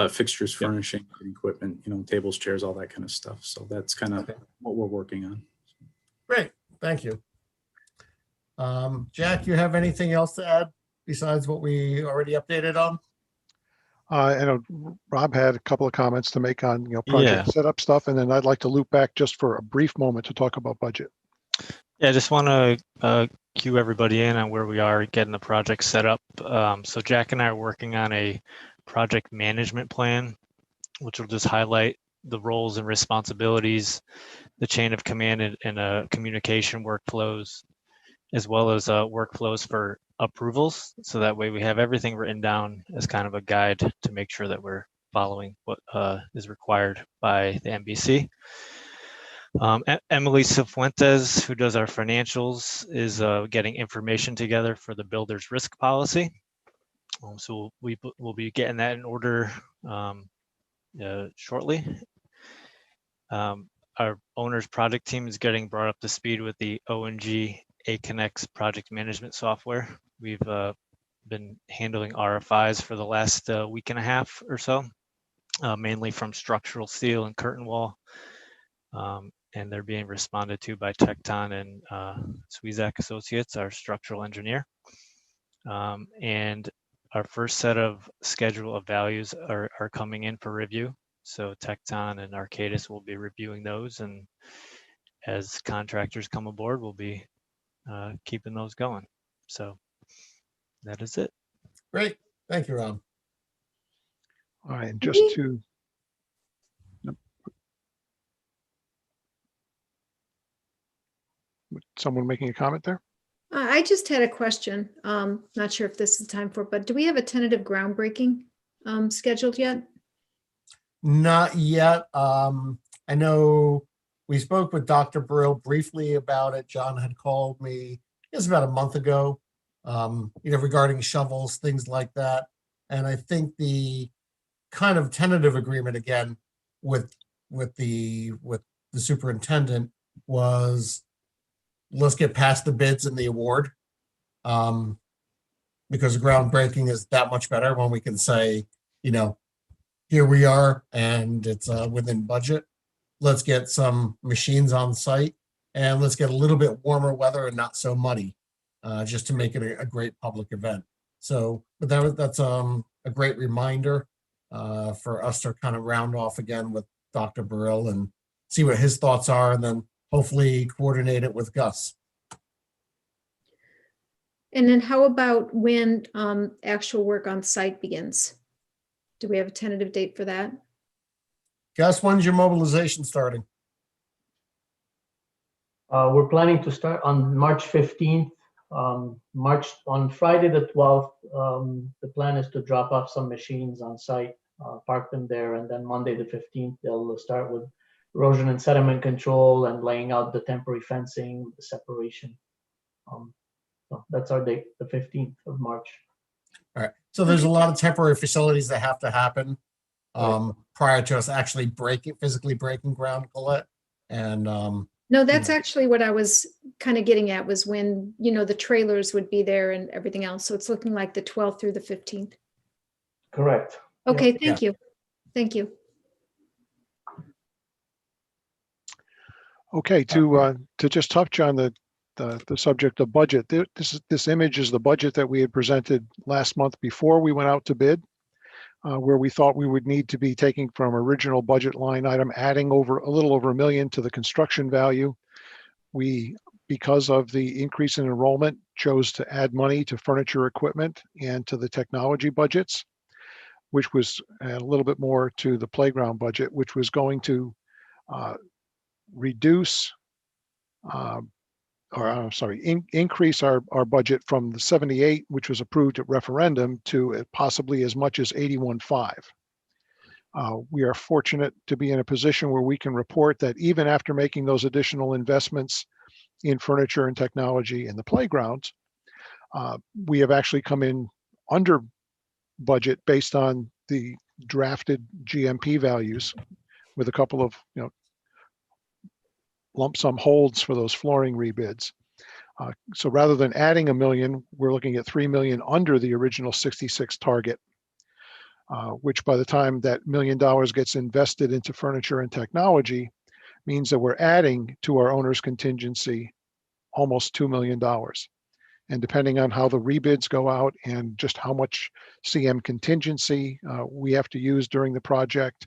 fixtures, furnishing, equipment, tables, chairs, all that kind of stuff. So that's kind of what we're working on. Great, thank you. Jack, you have anything else to add besides what we already updated on? I know Rob had a couple of comments to make on, project setup stuff, and then I'd like to loop back just for a brief moment to talk about budget. Yeah, I just want to cue everybody in on where we are getting the project set up. So Jack and I are working on a project management plan, which will just highlight the roles and responsibilities, the chain of command and communication workflows, as well as workflows for approvals. So that way we have everything written down as kind of a guide to make sure that we're following what is required by the MBC. Emily Cifuentes, who does our financials, is getting information together for the builder's risk policy. So we'll be getting that in order shortly. Our owner's project team is getting brought up to speed with the ONG AConnex project management software. We've been handling RFIs for the last week and a half or so, mainly from structural steel and curtain wall. And they're being responded to by Tecton and Swezak Associates, our structural engineer. And our first set of schedule of values are coming in for review. So Tecton and Arcadis will be reviewing those, and as contractors come aboard, we'll be keeping those going. So that is it. Great, thank you, Rob. All right, just to. Someone making a comment there? I just had a question. Not sure if this is time for, but do we have a tentative groundbreaking scheduled yet? Not yet. I know we spoke with Dr. Brill briefly about it. John had called me, it was about a month ago, regarding shovels, things like that. And I think the kind of tentative agreement again with the superintendent was let's get past the bids and the award. Because groundbreaking is that much better when we can say, you know, here we are and it's within budget. Let's get some machines on site and let's get a little bit warmer weather and not so muddy, just to make it a great public event. So, but that's a great reminder for us to kind of round off again with Dr. Burrill and see what his thoughts are, and then hopefully coordinate it with Gus. And then how about when actual work on site begins? Do we have a tentative date for that? Gus, when's your mobilization starting? We're planning to start on March 15th. On Friday the 12th, the plan is to drop off some machines on site, park them there, and then Monday the 15th, they'll start with erosion and sediment control and laying out the temporary fencing, the separation. So that's our date, the 15th of March. All right. So there's a lot of temporary facilities that have to happen prior to us actually physically breaking ground, Colette. And no, that's actually what I was kind of getting at, was when, you know, the trailers would be there and everything else. So it's looking like the 12th through the 15th. Correct. Okay, thank you. Thank you. Okay, to just touch on the subject of budget, this image is the budget that we had presented last month before we went out to bid, where we thought we would need to be taking from original budget line item, adding over a little over $1 million to the construction value. We, because of the increase in enrollment, chose to add money to furniture, equipment, and to the technology budgets, which was a little bit more to the playground budget, which was going to increase our budget from the 78, which was approved at referendum, to possibly as much as 81.5. We are fortunate to be in a position where we can report that even after making those additional investments in furniture and technology in the playgrounds, we have actually come in under budget based on the drafted GMP values, with a couple of, you know, lump sum holds for those flooring rebids. So rather than adding $1 million, we're looking at $3 million under the original 66 target, which by the time that $1 million gets invested into furniture and technology means that we're adding to our owner's contingency almost $2 million. And depending on how the rebids go out and just how much CM contingency we have to use during the project,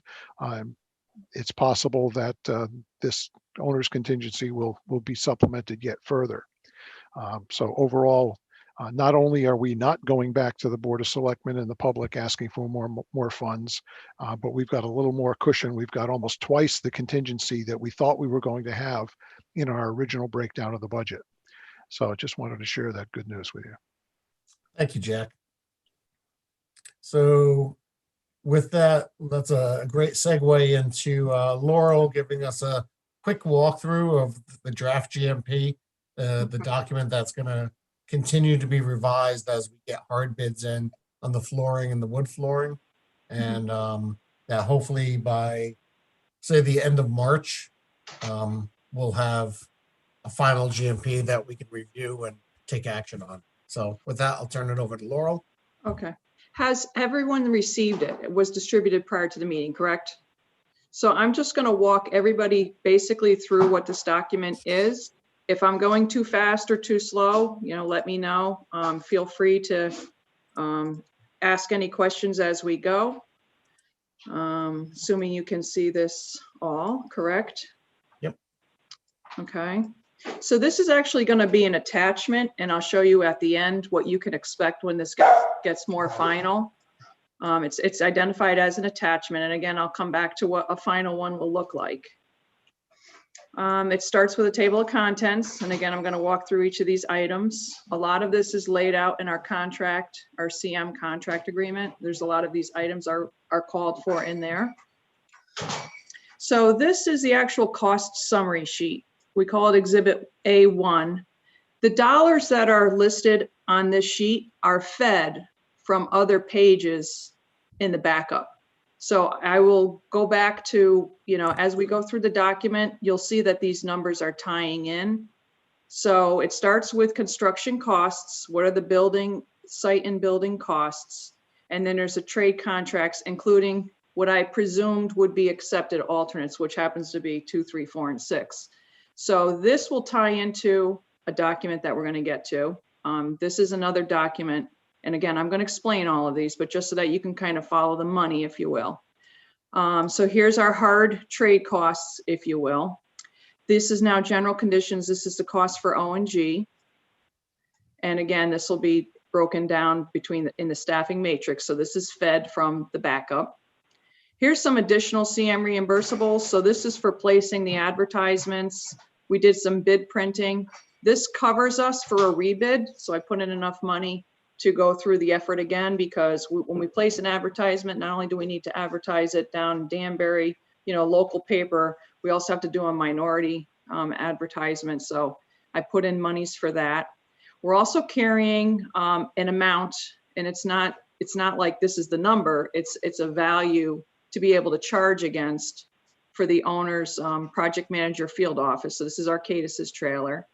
it's possible that this owner's contingency will be supplemented yet further. So overall, not only are we not going back to the Board of Selectmen and the public asking for more funds, but we've got a little more cushion. We've got almost twice the contingency that we thought we were going to have in our original breakdown of the budget. So I just wanted to share that good news with you. Thank you, Jack. So with that, that's a great segue into Laurel giving us a quick walkthrough of the draft GMP, the document that's going to continue to be revised as we get hard bids in on the flooring and the wood flooring. And that hopefully by, say, the end of March, we'll have a final GMP that we can review and take action on. So with that, I'll turn it over to Laurel. Okay. Has everyone received it? It was distributed prior to the meeting, correct? So I'm just going to walk everybody basically through what this document is. If I'm going too fast or too slow, you know, let me know. Feel free to ask any questions as we go. Assuming you can see this all, correct? Yep. Okay. So this is actually going to be an attachment, and I'll show you at the end what you can expect when this gets more final. It's identified as an attachment, and again, I'll come back to what a final one will look like. It starts with a table of contents, and again, I'm going to walk through each of these items. A lot of this is laid out in our contract, our CM contract agreement. There's a lot of these items are called for in there. So this is the actual cost summary sheet. We call it Exhibit A1. The dollars that are listed on this sheet are fed from other pages in the backup. So I will go back to, you know, as we go through the document, you'll see that these numbers are tying in. So it starts with construction costs. What are the building, site and building costs? And then there's a trade contracts, including what I presumed would be accepted alternates, which happens to be 2, 3, 4, and 6. So this will tie into a document that we're going to get to. This is another document. And again, I'm going to explain all of these, but just so that you can kind of follow the money, if you will. So here's our hard trade costs, if you will. This is now general conditions. This is the cost for O&G. And again, this will be broken down between in the staffing matrix. So this is fed from the backup. Here's some additional CM reimbursables. So this is for placing the advertisements. We did some bid printing. This covers us for a rebid. So I put in enough money to go through the effort again, because when we place an advertisement, not only do we need to advertise it down in Danbury, local paper, we also have to do a minority advertisement. So I put in monies for that. We're also carrying an amount, and it's not like this is the number, it's a value to be able to charge against for the owner's project manager field office. So this is Arcadis's trailer.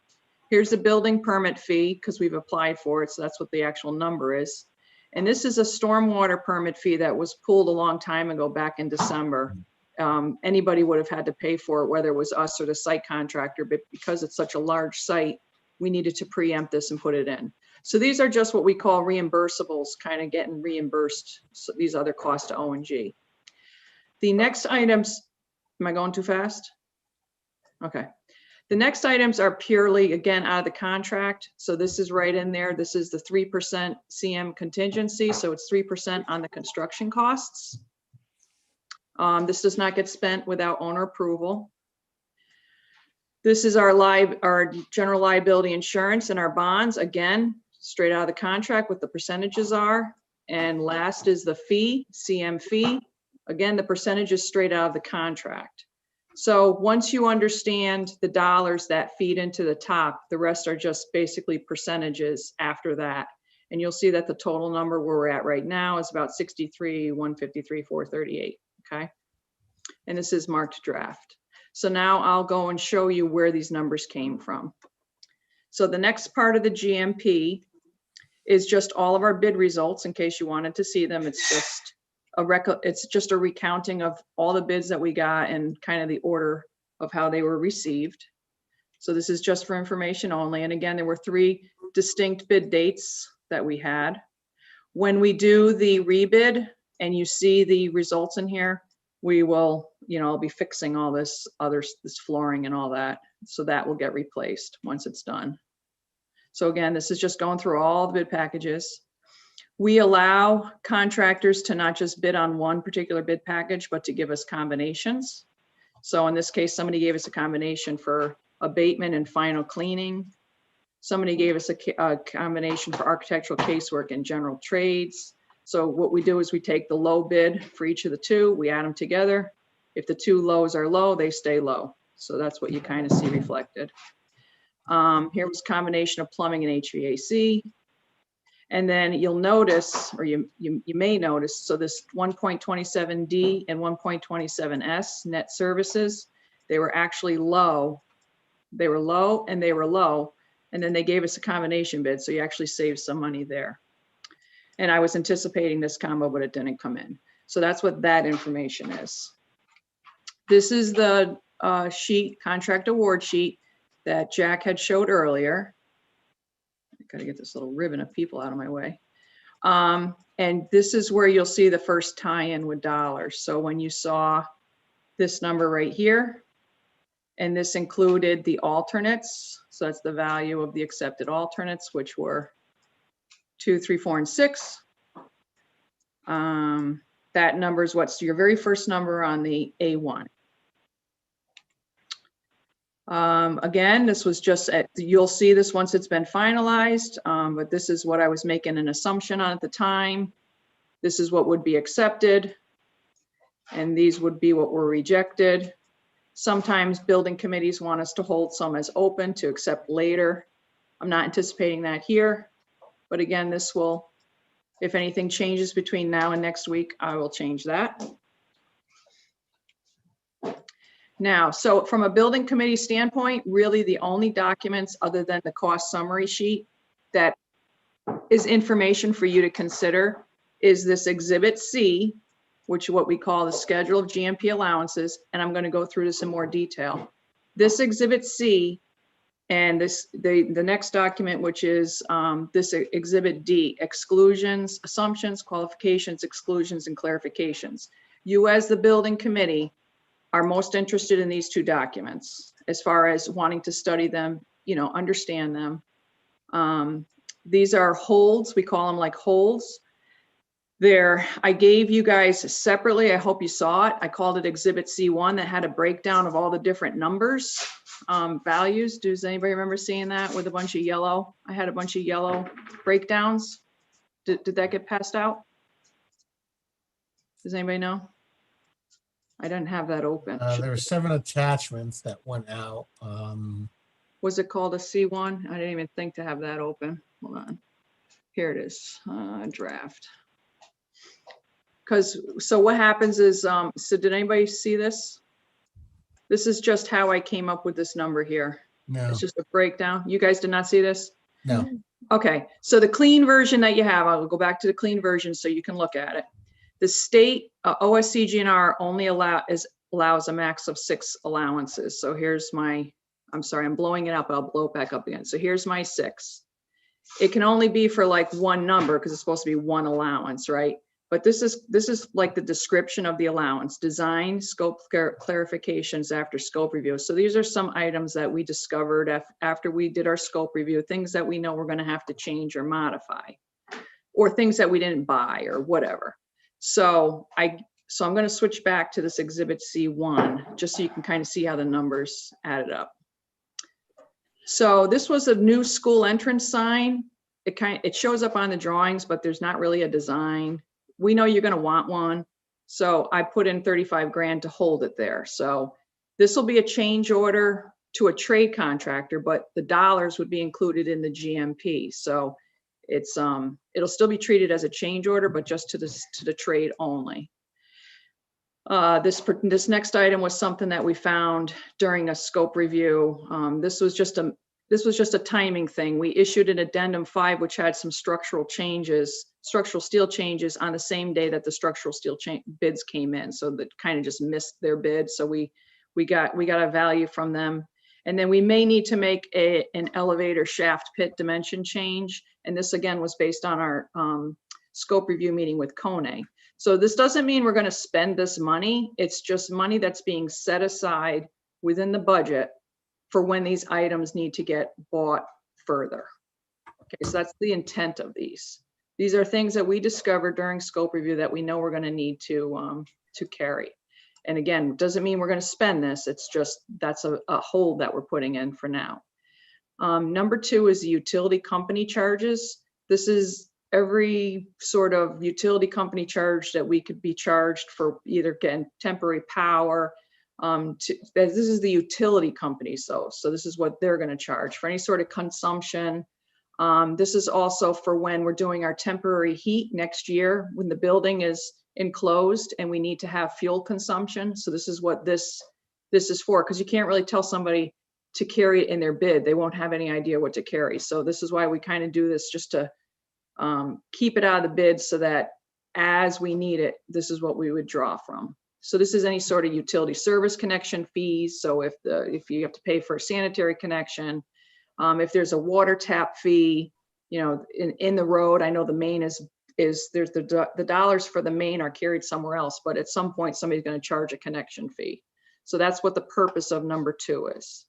Here's the building permit fee, because we've applied for it, so that's what the actual number is. And this is a stormwater permit fee that was pulled a long time ago, back in December. Anybody would have had to pay for it, whether it was us or the site contractor, but because it's such a large site, we needed to preempt this and put it in. So these are just what we call reimbursables, kind of getting reimbursed, so these other costs to O&G. The next items, am I going too fast? Okay. The next items are purely, again, out of the contract. So this is right in there. This is the 3% CM contingency. So it's 3% on the construction costs. This does not get spent without owner approval. This is our general liability insurance and our bonds, again, straight out of the contract, what the percentages are. And last is the fee, CM fee. Again, the percentage is straight out of the contract. So once you understand the dollars that feed into the top, the rest are just basically percentages after that. And you'll see that the total number where we're at right now is about 63, 153, 438, okay? And this is marked draft. So now I'll go and show you where these numbers came from. So the next part of the GMP is just all of our bid results, in case you wanted to see them. It's just a recounting of all the bids that we got and kind of the order of how they were received. So this is just for information only. And again, there were 3 distinct bid dates that we had. When we do the rebid and you see the results in here, we will, I'll be fixing all this flooring and all that. So that will get replaced once it's done. So again, this is just going through all the bid packages. We allow contractors to not just bid on one particular bid package, but to give us combinations. So in this case, somebody gave us a combination for abatement and final cleaning. Somebody gave us a combination for architectural casework and general trades. So what we do is we take the low bid for each of the 2, we add them together. If the 2 lows are low, they stay low. So that's what you kind of see reflected. Here was a combination of plumbing and HVAC. And then you'll notice, or you may notice, so this 1.27D and 1.27S net services, they were actually low. They were low and they were low. And then they gave us a combination bid. So you actually saved some money there. And I was anticipating this combo, but it didn't come in. So that's what that information is. This is the contract award sheet that Jack had showed earlier. Gotta get this little ribbon of people out of my way. And this is where you'll see the first tie-in with dollars. So when you saw this number right here, and this included the alternates. So that's the value of the accepted alternates, which were 2, 3, 4, and 6. That number is what's your very first number on the A1. Again, this was just, you'll see this once it's been finalized, but this is what I was making an assumption on at the time. This is what would be accepted, and these would be what were rejected. Sometimes building committees want us to hold some as open to accept later. I'm not anticipating that here, but again, this will, if anything changes between now and next week, I will change that. Now, so from a building committee standpoint, really the only documents other than the cost summary sheet that is information for you to consider is this Exhibit C, which is what we call the Schedule of GMP Allowances, and I'm going to go through this in more detail. This Exhibit C and the next document, which is this Exhibit D, exclusions, assumptions, qualifications, exclusions, and clarifications. You as the building committee are most interested in these two documents as far as wanting to study them, understand them. These are holds. We call them like holds. I gave you guys separately. I hope you saw it. I called it Exhibit C1 that had a breakdown of all the different numbers, values. Does anybody remember seeing that with a bunch of yellow? I had a bunch of yellow breakdowns. Did that get passed out? Does anybody know? I didn't have that open. There were 7 attachments that went out. Was it called a C1? I didn't even think to have that open. Hold on. Here it is, draft. So what happens is, so did anybody see this? This is just how I came up with this number here. No, It's just a breakdown. You guys did not see this? no. Okay, so the clean version that you have, I'll go back to the clean version so you can look at it. The state OSCGNR only allows a max of 6 allowances. So here's I'm sorry, I'm blowing it up, but I'll blow it back up again. So here's my 6. It can only be for like one number because it's supposed to be one allowance, right? But this is like the description of the allowance: design, scope clarifications after scope review. So these are some items that we discovered after we did our scope review, things that we know we're going to have to change or modify, or things that we didn't buy or whatever. So I'm going to switch back to this Exhibit C1 just so you can kind of see how the numbers added up. So this was a new school entrance sign. It shows up on the drawings, but there's not really a design. We know you're going to want one. So I put in 35 grand to hold it there. So this will be a change order to a trade contractor, but the dollars would be included in the GMP. So it's it'll still be treated as a change order, but just to the trade only. This next item was something that we found during a scope review. This was just a timing thing. We issued an addendum 5, which had some structural steel changes on the same day that the structural steel bids came in. So that kind of just missed their bid. So we got a value from them. And then we may need to make an elevator shaft pit dimension change. And this again was based on our scope review meeting with Kone. So this doesn't mean we're going to spend this money. It's just money that's being set aside within the budget for when these items need to get bought further. Okay, so that's the intent of these. These are things that we discovered during scope review that we know we're going to need to carry. And again, it doesn't mean we're going to spend this. It's just that's a hold that we're putting in for now. Number 2 is the utility company charges. This is every sort of utility company charge that we could be charged for either getting temporary power. This is the utility companies though. So this is what they're going to charge for any sort of consumption. This is also for when we're doing our temporary heat next year, when the building is enclosed and we need to have fuel consumption. So this is what this is for, because you can't really tell somebody to carry it in their bid. They won't have any idea what to carry. So this is why we kind of do this, just to keep it out of the bid so that as we need it, this is what we would draw from. So this is any sort of utility service connection fees. So if you have to pay for a sanitary connection, if there's a water tap fee, in the road, I know the main is there's the dollars for the main are carried somewhere else, but at some point somebody's going to charge a connection fee. So that's what the purpose of number 2 is.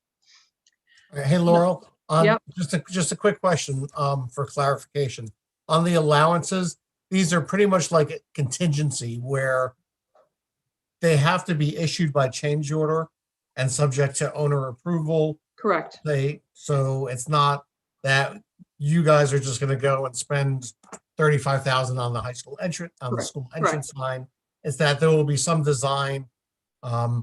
Hey, Laurel, Yep. just a quick question for clarification. On the allowances, these are pretty much like a contingency where they have to be issued by change order and subject to owner approval. Correct. So it's not that you guys are just going to go and spend $35,000 on the high school entrance, on the school entrance line. It's that there will be some design, a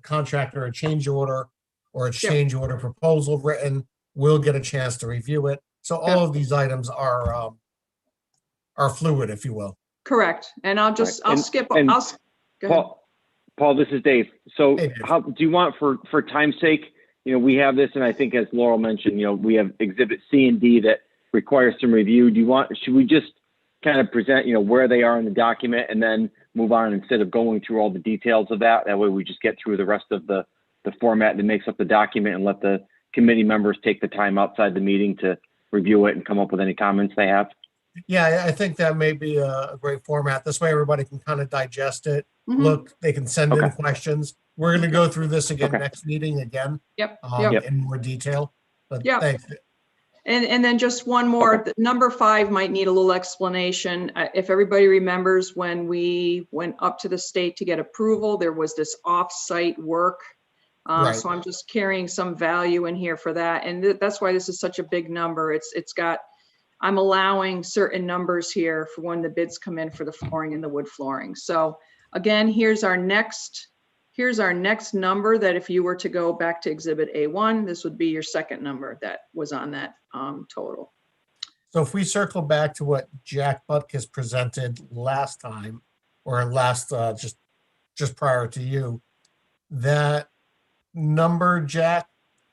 contractor, a change order, or a change order proposal written. We'll get a chance to review it. So all of these items are fluid, if you will. Correct. And I'll Right. skip. And Go ahead. Paul, this is Dave. So Hey, Dave. how do you want, for time's sake, we have this, and I think as Laurel mentioned, we have exhibit C and D that require some review. Should we just kind of present, where they are in the document and then move on instead of going through all the details of that? That way we just get through the rest of the format that makes up the document and let the committee members take the time outside the meeting to review it and come up with any comments they have. Yeah, I think that may be a great format. This way everybody can kind of digest it. Mhm. Look, they can send in Okay. questions. We're going to go through this again Okay. next meeting again. Yep, yep. In more detail. But Yep. thanks. And then just one more, number 5 might need a little explanation. If everybody remembers when we went up to the state to get approval, there was this off-site work. Right. So I'm just carrying some value in here for that. And that's why this is such a big number. I'm allowing certain numbers here for when the bids come in for the flooring and the wood flooring. So again, here's our next number that if you were to go back to exhibit A1, this would be your second number that was on that total. So if we circle back to what Jack Butkus presented last time, or last, just prior to you, that number, Jack,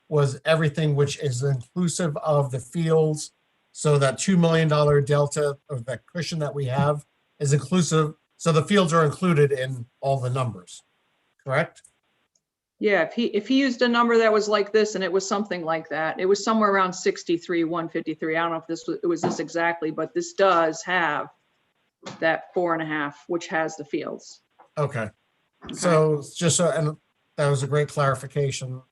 was everything which is inclusive of the fields. So that $2 million delta of that cushion that we have is inclusive. So the fields are included in all the numbers, correct? Yeah, if he used a number that was like this and it was something like that, it was somewhere around 63, 153. I don't know if it was this exactly, but this does have that 4.5, which has the fields. Okay. So just so, and that was a great clarification.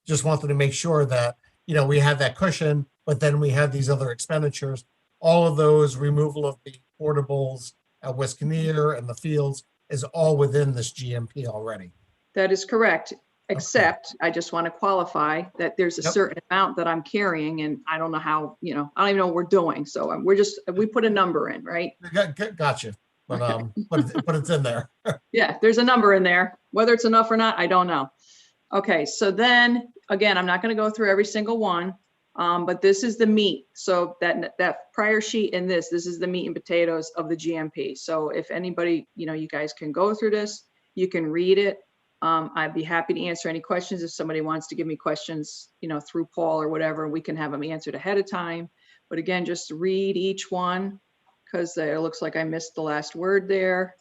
Just wanted to make sure that, we have that cushion, but then we have these other expenditures. All of those removal of the portables at West Kinnear and the fields is all within this GMP already. That is correct, except I just want to qualify that there's a Yep. certain amount that I'm carrying and I don't know how, I don't even know what we're doing. So we put a number in, right? Gotcha. But, but it's in there. Yeah, there's a number in there. Whether it's enough or not, I don't know. Okay, so then, again, I'm not going to go through every single one, but this is the meat. So that prior sheet and this is the meat and potatoes of the GMP. So if anybody, you guys can go through this, you can read it. I'd be happy to answer any questions. If somebody wants to give me questions, through Paul or whatever, we can have them answered ahead of time. But again, just read each one because it looks like I missed the last word there.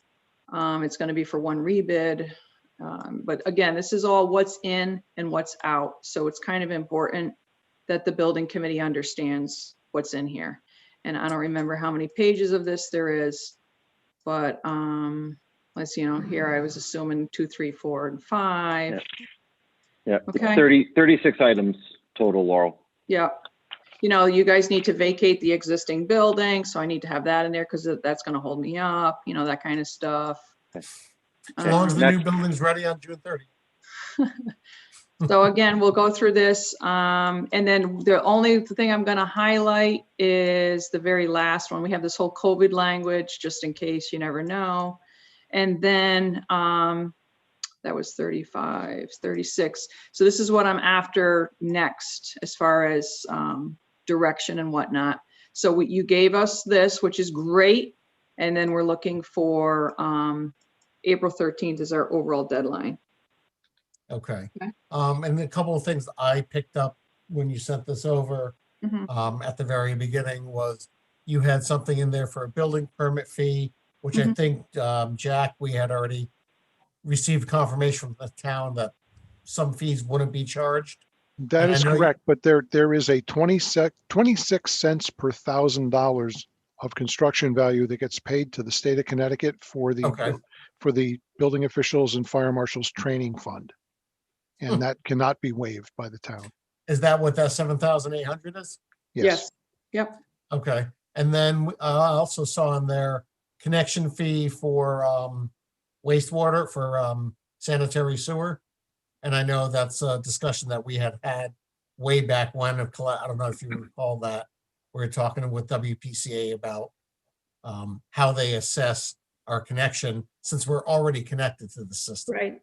It's going to be for one rebid. But again, this is all what's in and what's out. So it's kind of important that the building committee understands what's in here. And I don't remember how many pages of this there is, but let's see, here I was assuming 2, 3, 4, and 5. Yeah. Okay. 36 items total, Laurel. Yeah. You guys need to vacate the existing building. So I need to have that in there because that's going to hold me up, that kind of stuff. As long as the new building's ready on June 30th. So again, we'll go through this. And then the only thing I'm going to highlight is the very last one. We have this whole COVID language, just in case you never know. And then that was 35, 36. So this is what I'm after next as far as direction and whatnot. So you gave us this, which is great. And then we're looking for April 13th is our overall deadline. Okay. And a couple of things I picked up when you sent this over at the very beginning was you had something in there for a building permit fee, which I think, Jack, we had already received confirmation from the town that some fees wouldn't be charged. That is correct, but there is a 26 cents per $1,000 of construction value that gets paid to the state of Connecticut for the building officials and fire marshals training fund. And that cannot be waived by the town. Is that what that 7,800 is? Yes. Yep. Okay. And then I also saw in there connection fee for wastewater for sanitary sewer. And I know that's a discussion that we had way back when. I don't know if you recall that. We were talking with WPCA about how they assess our connection since we're already connected to the system. Right.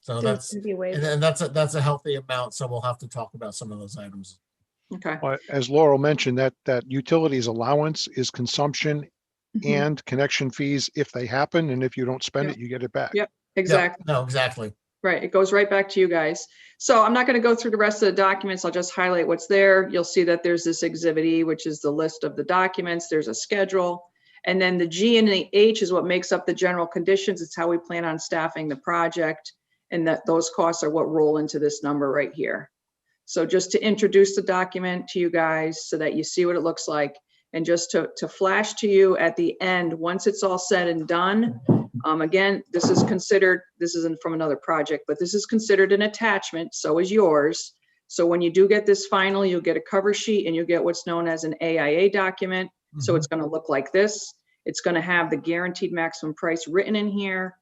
So So that's, it's gonna be waived. and that's a healthy amount. So we'll have to talk about some of those items. Okay. As Laurel mentioned, that utilities allowance is consumption Mhm. and connection fees if they happen, and if you don't spend Yep. it, you get it back. Yep, Yeah, exactly. no, exactly. Right, it goes right back to you guys. So I'm not going to go through the rest of the documents. I'll just highlight what's there. You'll see that there's this Exhibit E, which is the list of the documents. There's a schedule. And then the G and the H is what makes up the general conditions. It's how we plan on staffing the project. And that those costs are what roll into this number right here. So just to introduce the document to you guys so that you see what it looks like. And just to flash to you at the end, once it's all said and done, again, this isn't from another project, but this is considered an attachment, so is yours. So when you do get this final, you'll get a cover sheet and you'll get what's known as an AIA document. So it's going to look like this. It's going to have the guaranteed maximum price written in here,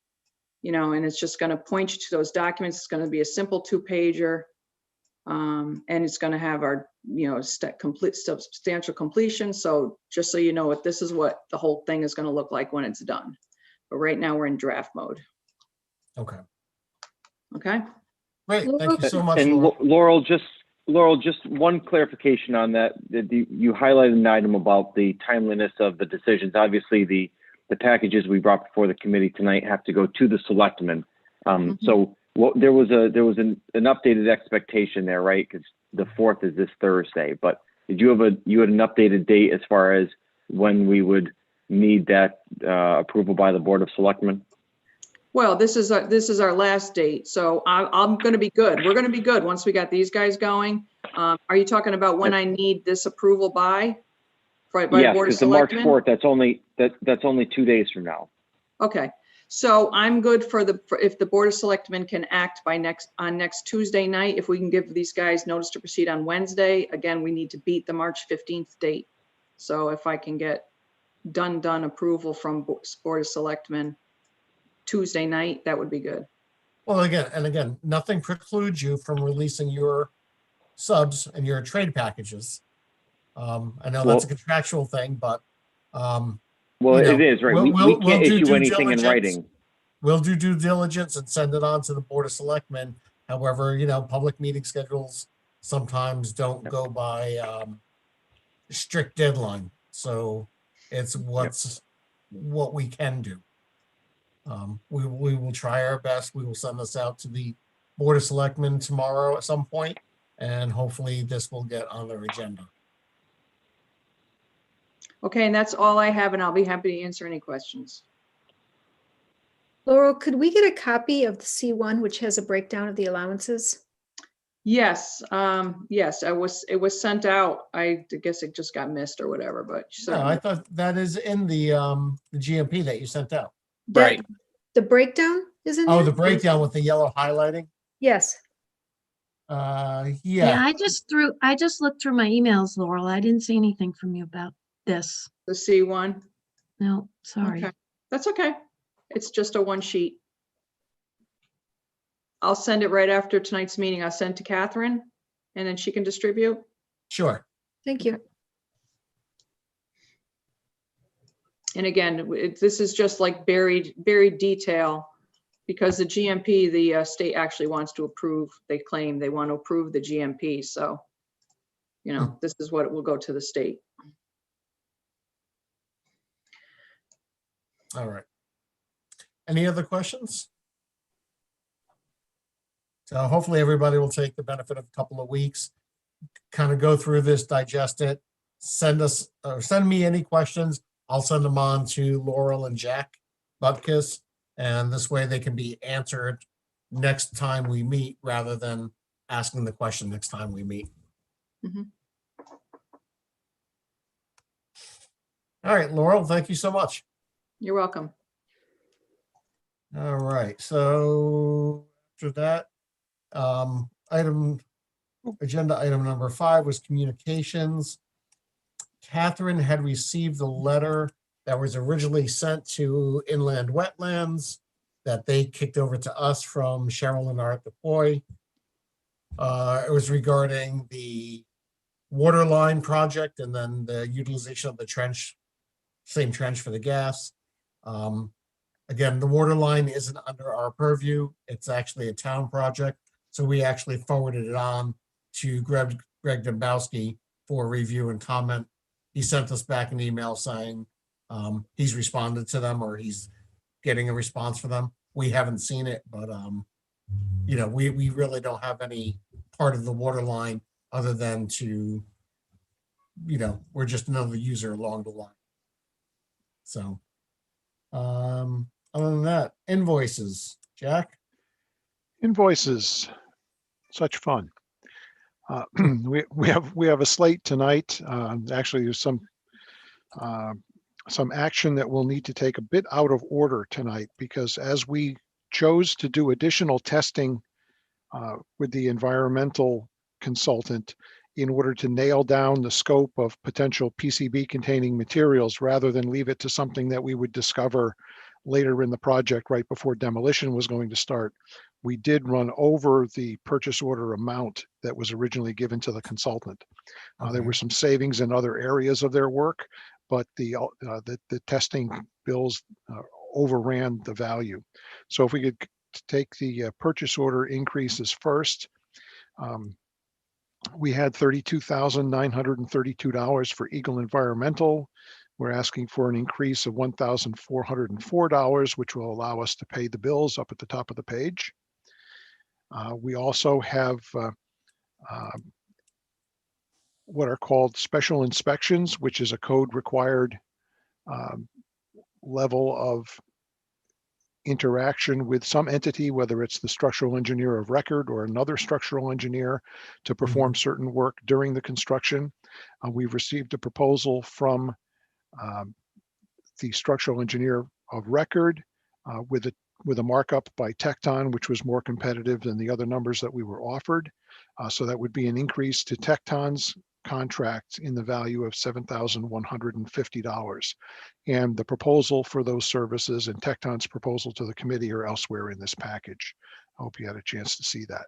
and it's just going to point you to those documents. It's going to be a simple 2-pager. And it's going to have our, substantial completion. So just so you know this is what the whole thing is going to look like when it's done. But right now we're in draft mode. Okay. Okay. Great. Thank you so much. And Laura. Laurel, just one clarification on that. You highlighted an item about the timeliness of the decisions. Obviously, the packages we brought before the committee tonight have to go to the selectmen. So there was an updated expectation there, right? Because the 4th is this Thursday. But did you had an updated date as far as when we would need that approval by the Board of Selectmen? Well, this is our last date, so I'm going to be good. We're going to be good once we got these guys going. Are you talking about when I need this approval by? By Yes, Board of because the March Selectmen? 4th, that's only 2 days from now. Okay, so I'm good for if the Board of Selectmen can act on next Tuesday night. If we can give these guys notice to proceed on Wednesday, again, we need to beat the March 15th date. So if I can get done approval from Board of Selectmen Tuesday night, that would be good. Well, again, nothing precludes you from releasing your subs and your trade packages. I know that's a contractual thing, but it is, right? We can't issue anything in writing. We'll do due diligence and send it on to the Board of Selectmen. However, public meeting schedules sometimes don't go by strict deadline. So it's what we can do. We will try our best. We will send this out to the Board of Selectmen tomorrow at some point, and hopefully this will get on their agenda. Okay, and that's all I have, and I'll be happy to answer any questions. Laurel, could we get a copy of the C1, which has a breakdown of the allowances? Yes, it was sent out. I guess it just got missed or whatever, but No, I thought that is in the GMP that you sent out. Right. The breakdown is in there? Oh, the breakdown with the yellow highlighting? Yes. Yeah, I just looked through my emails, Laurel. I didn't see anything from you about this. The C1. No, sorry. Okay, that's okay. It's just a 1 sheet. I'll send it right after tonight's meeting. I'll send to Catherine and then she can distribute. Sure. Thank you. And again, this is just like buried detail because the GMP, the state actually wants to approve. They claim they want to approve the GMP. So, this is what it will go to the state. All right. Any other questions? So hopefully everybody will take the benefit of a couple of weeks, kind of go through this, digest it, send me any questions. I'll send them on to Laurel and Jack Butkus, and this way they can be answered next time we meet rather than asking the question next time we meet. Mhm. All right, Laurel, thank you so much. You're welcome. All right, so after that, agenda item number 5 was communications. Catherine had received the letter that was originally sent to Inland Wetlands that they kicked over to us from Cheryl and Art DePoy. It was regarding the water line project and then the utilization of the trench, same trench for the gas. Again, the water line isn't under our purview. It's actually a town project. So we actually forwarded it on to Greg Dembowski for review and comment. He sent us back an email saying he's responded to them or he's getting a response for them. We haven't seen it, but, you know, we really don't have any part of the water line other than to, you know, we're just another user along the line. So, other than that, invoices, Jack? Invoices, such fun. We have a slate tonight. Actually, there's some action that we'll need to take a bit out of order tonight, because as we chose to do additional testing with the environmental consultant in order to nail down the scope of potential PCB containing materials, rather than leave it to something that we would discover later in the project right before demolition was going to start, we did run over the purchase order amount that was originally given to the consultant. There were some savings in other areas of their work, but the testing bills overran the value. So if we could take the purchase order increases first, we had $32,932 for Eagle Environmental. We're asking for an increase of $1,404, which will allow us to pay the bills up at the top of the page. We also have what are called special inspections, which is a code required level of interaction with some entity, whether it's the structural engineer of record or another structural engineer, to perform certain work during the construction. We've received a proposal from the structural engineer of record with a markup by Tecton, which was more competitive than the other numbers that we were offered. So that would be an increase to Tecton's contract in the value of $7,150. And the proposal for those services and Tecton's proposal to the committee are elsewhere in this package. I hope you had a chance to see that.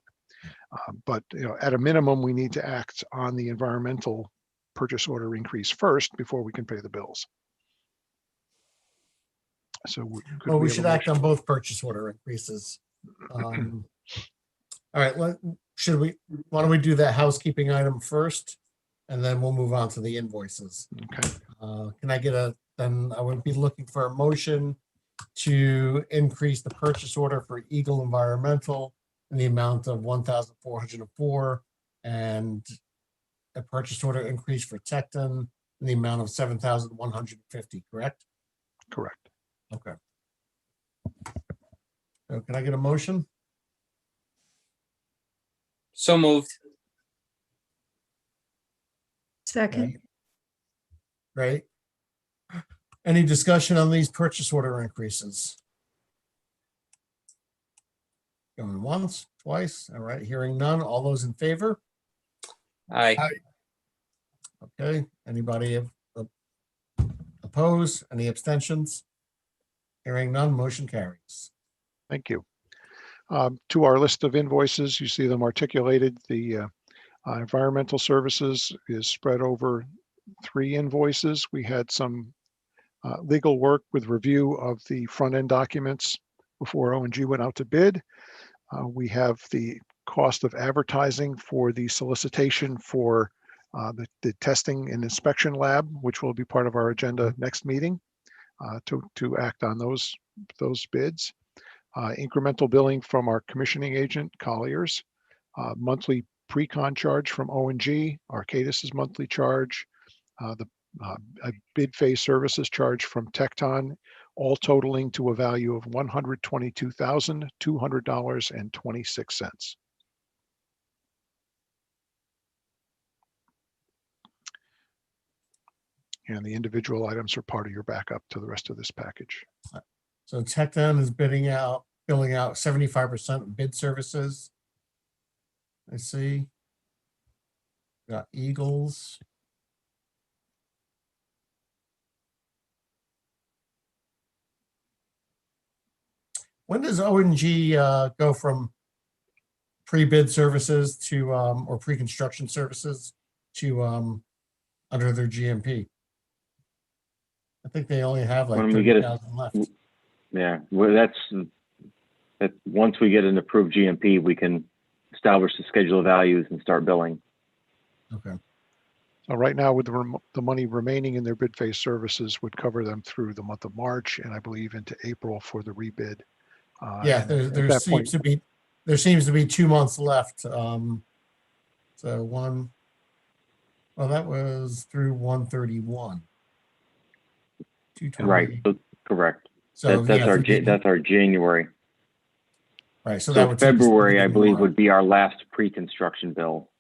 But you know, at a minimum, we need to act on the environmental purchase order increase first before we can pay the bills. So we should act on both purchase order increases. All right, why don't we do that housekeeping item first, and then we'll move on to the invoices. Okay. Can I get then I would be looking for a motion to increase the purchase order for Eagle Environmental in the amount of $1,404, and a purchase order increase for Tecton in the amount of $7,150, correct? Correct. Okay. So can I get a motion? So moved. Second. Great. Any discussion on these purchase order increases? Going once, twice. All right, hearing none. All those in favor? Aye. Okay. Anybody oppose? Any abstentions? Hearing none, motion carries. Thank you. To our list of invoices, you see them articulated. The environmental services is spread over 3 invoices. We had some legal work with review of the front end documents before O&G went out to bid. We have the cost of advertising for the solicitation for the testing and inspection lab, which will be part of our agenda next meeting to act on those bids. Incremental billing from our commissioning agent, Colliers, monthly pre-con charge from O&G, Arcadis's monthly charge, a bid phase services charge from Tecton, all totaling to a value of $122,200.26. And the individual items are part of your backup to the rest of this package. So Tecton is billing out 75% bid services. I see. Got Eagles. When does O&G go from pre-bid services to or pre-construction services to under their GMP? I think they only have like 30,000 left. Yeah, well, that once we get an approved GMP, we can establish the schedule of values and start billing. Okay. Right now, with the money remaining in their bid phase services would cover them through the month of March and I believe into April for the rebid. Yeah, And there, at there that seems point, there seems to be 2 months left. So well, that was through 131. Right, 220. so, correct. So That's yeah, our, through the- that's our January. right. So So that would take us to the February, I beginning of believe, March. would be our last pre-construction bill.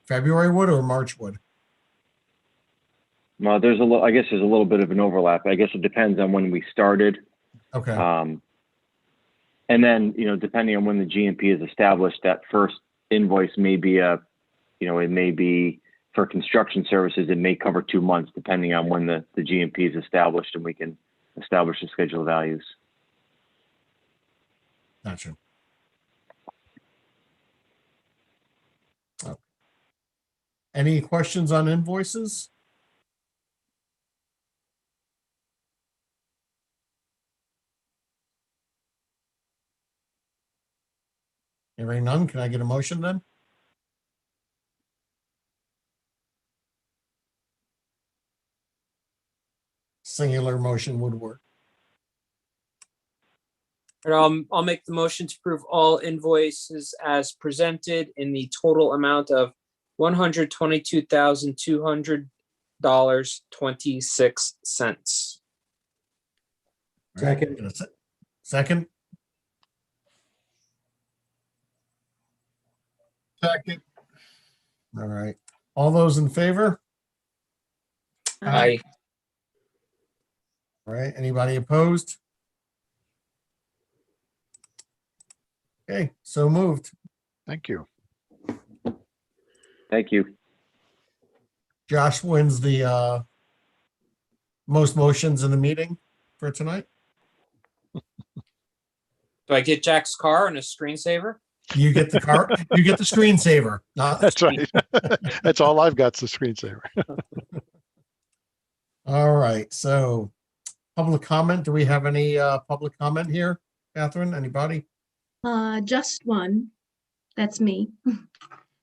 February would or March would? Well, there's a little, I guess there's a little bit of an overlap. I guess it depends on when we started. Okay. And then, depending on when the GMP is established, that first invoice may be it may be for construction services. It may cover 2 months, depending on when the GMP is established and we can establish the schedule of values. Gotcha. Okay. Any questions on invoices? Hearing none, can I get a motion then? Singular motion would work. And I'll make the motion to approve all invoices as presented in the total amount of $122,200.26. Second. Get a second? Second. All right. All those in favor? Aye. All right. Anybody opposed? Okay, so moved. thank you. Thank you. Josh wins the most motions in the meeting for tonight. Do I get Jack's car and a screensaver? You get the car, you get the screensaver. That's right. That's all I've got's the screensaver. All right, so public comment. Do we have any public comment here? Catherine, anybody? Just one. That's me.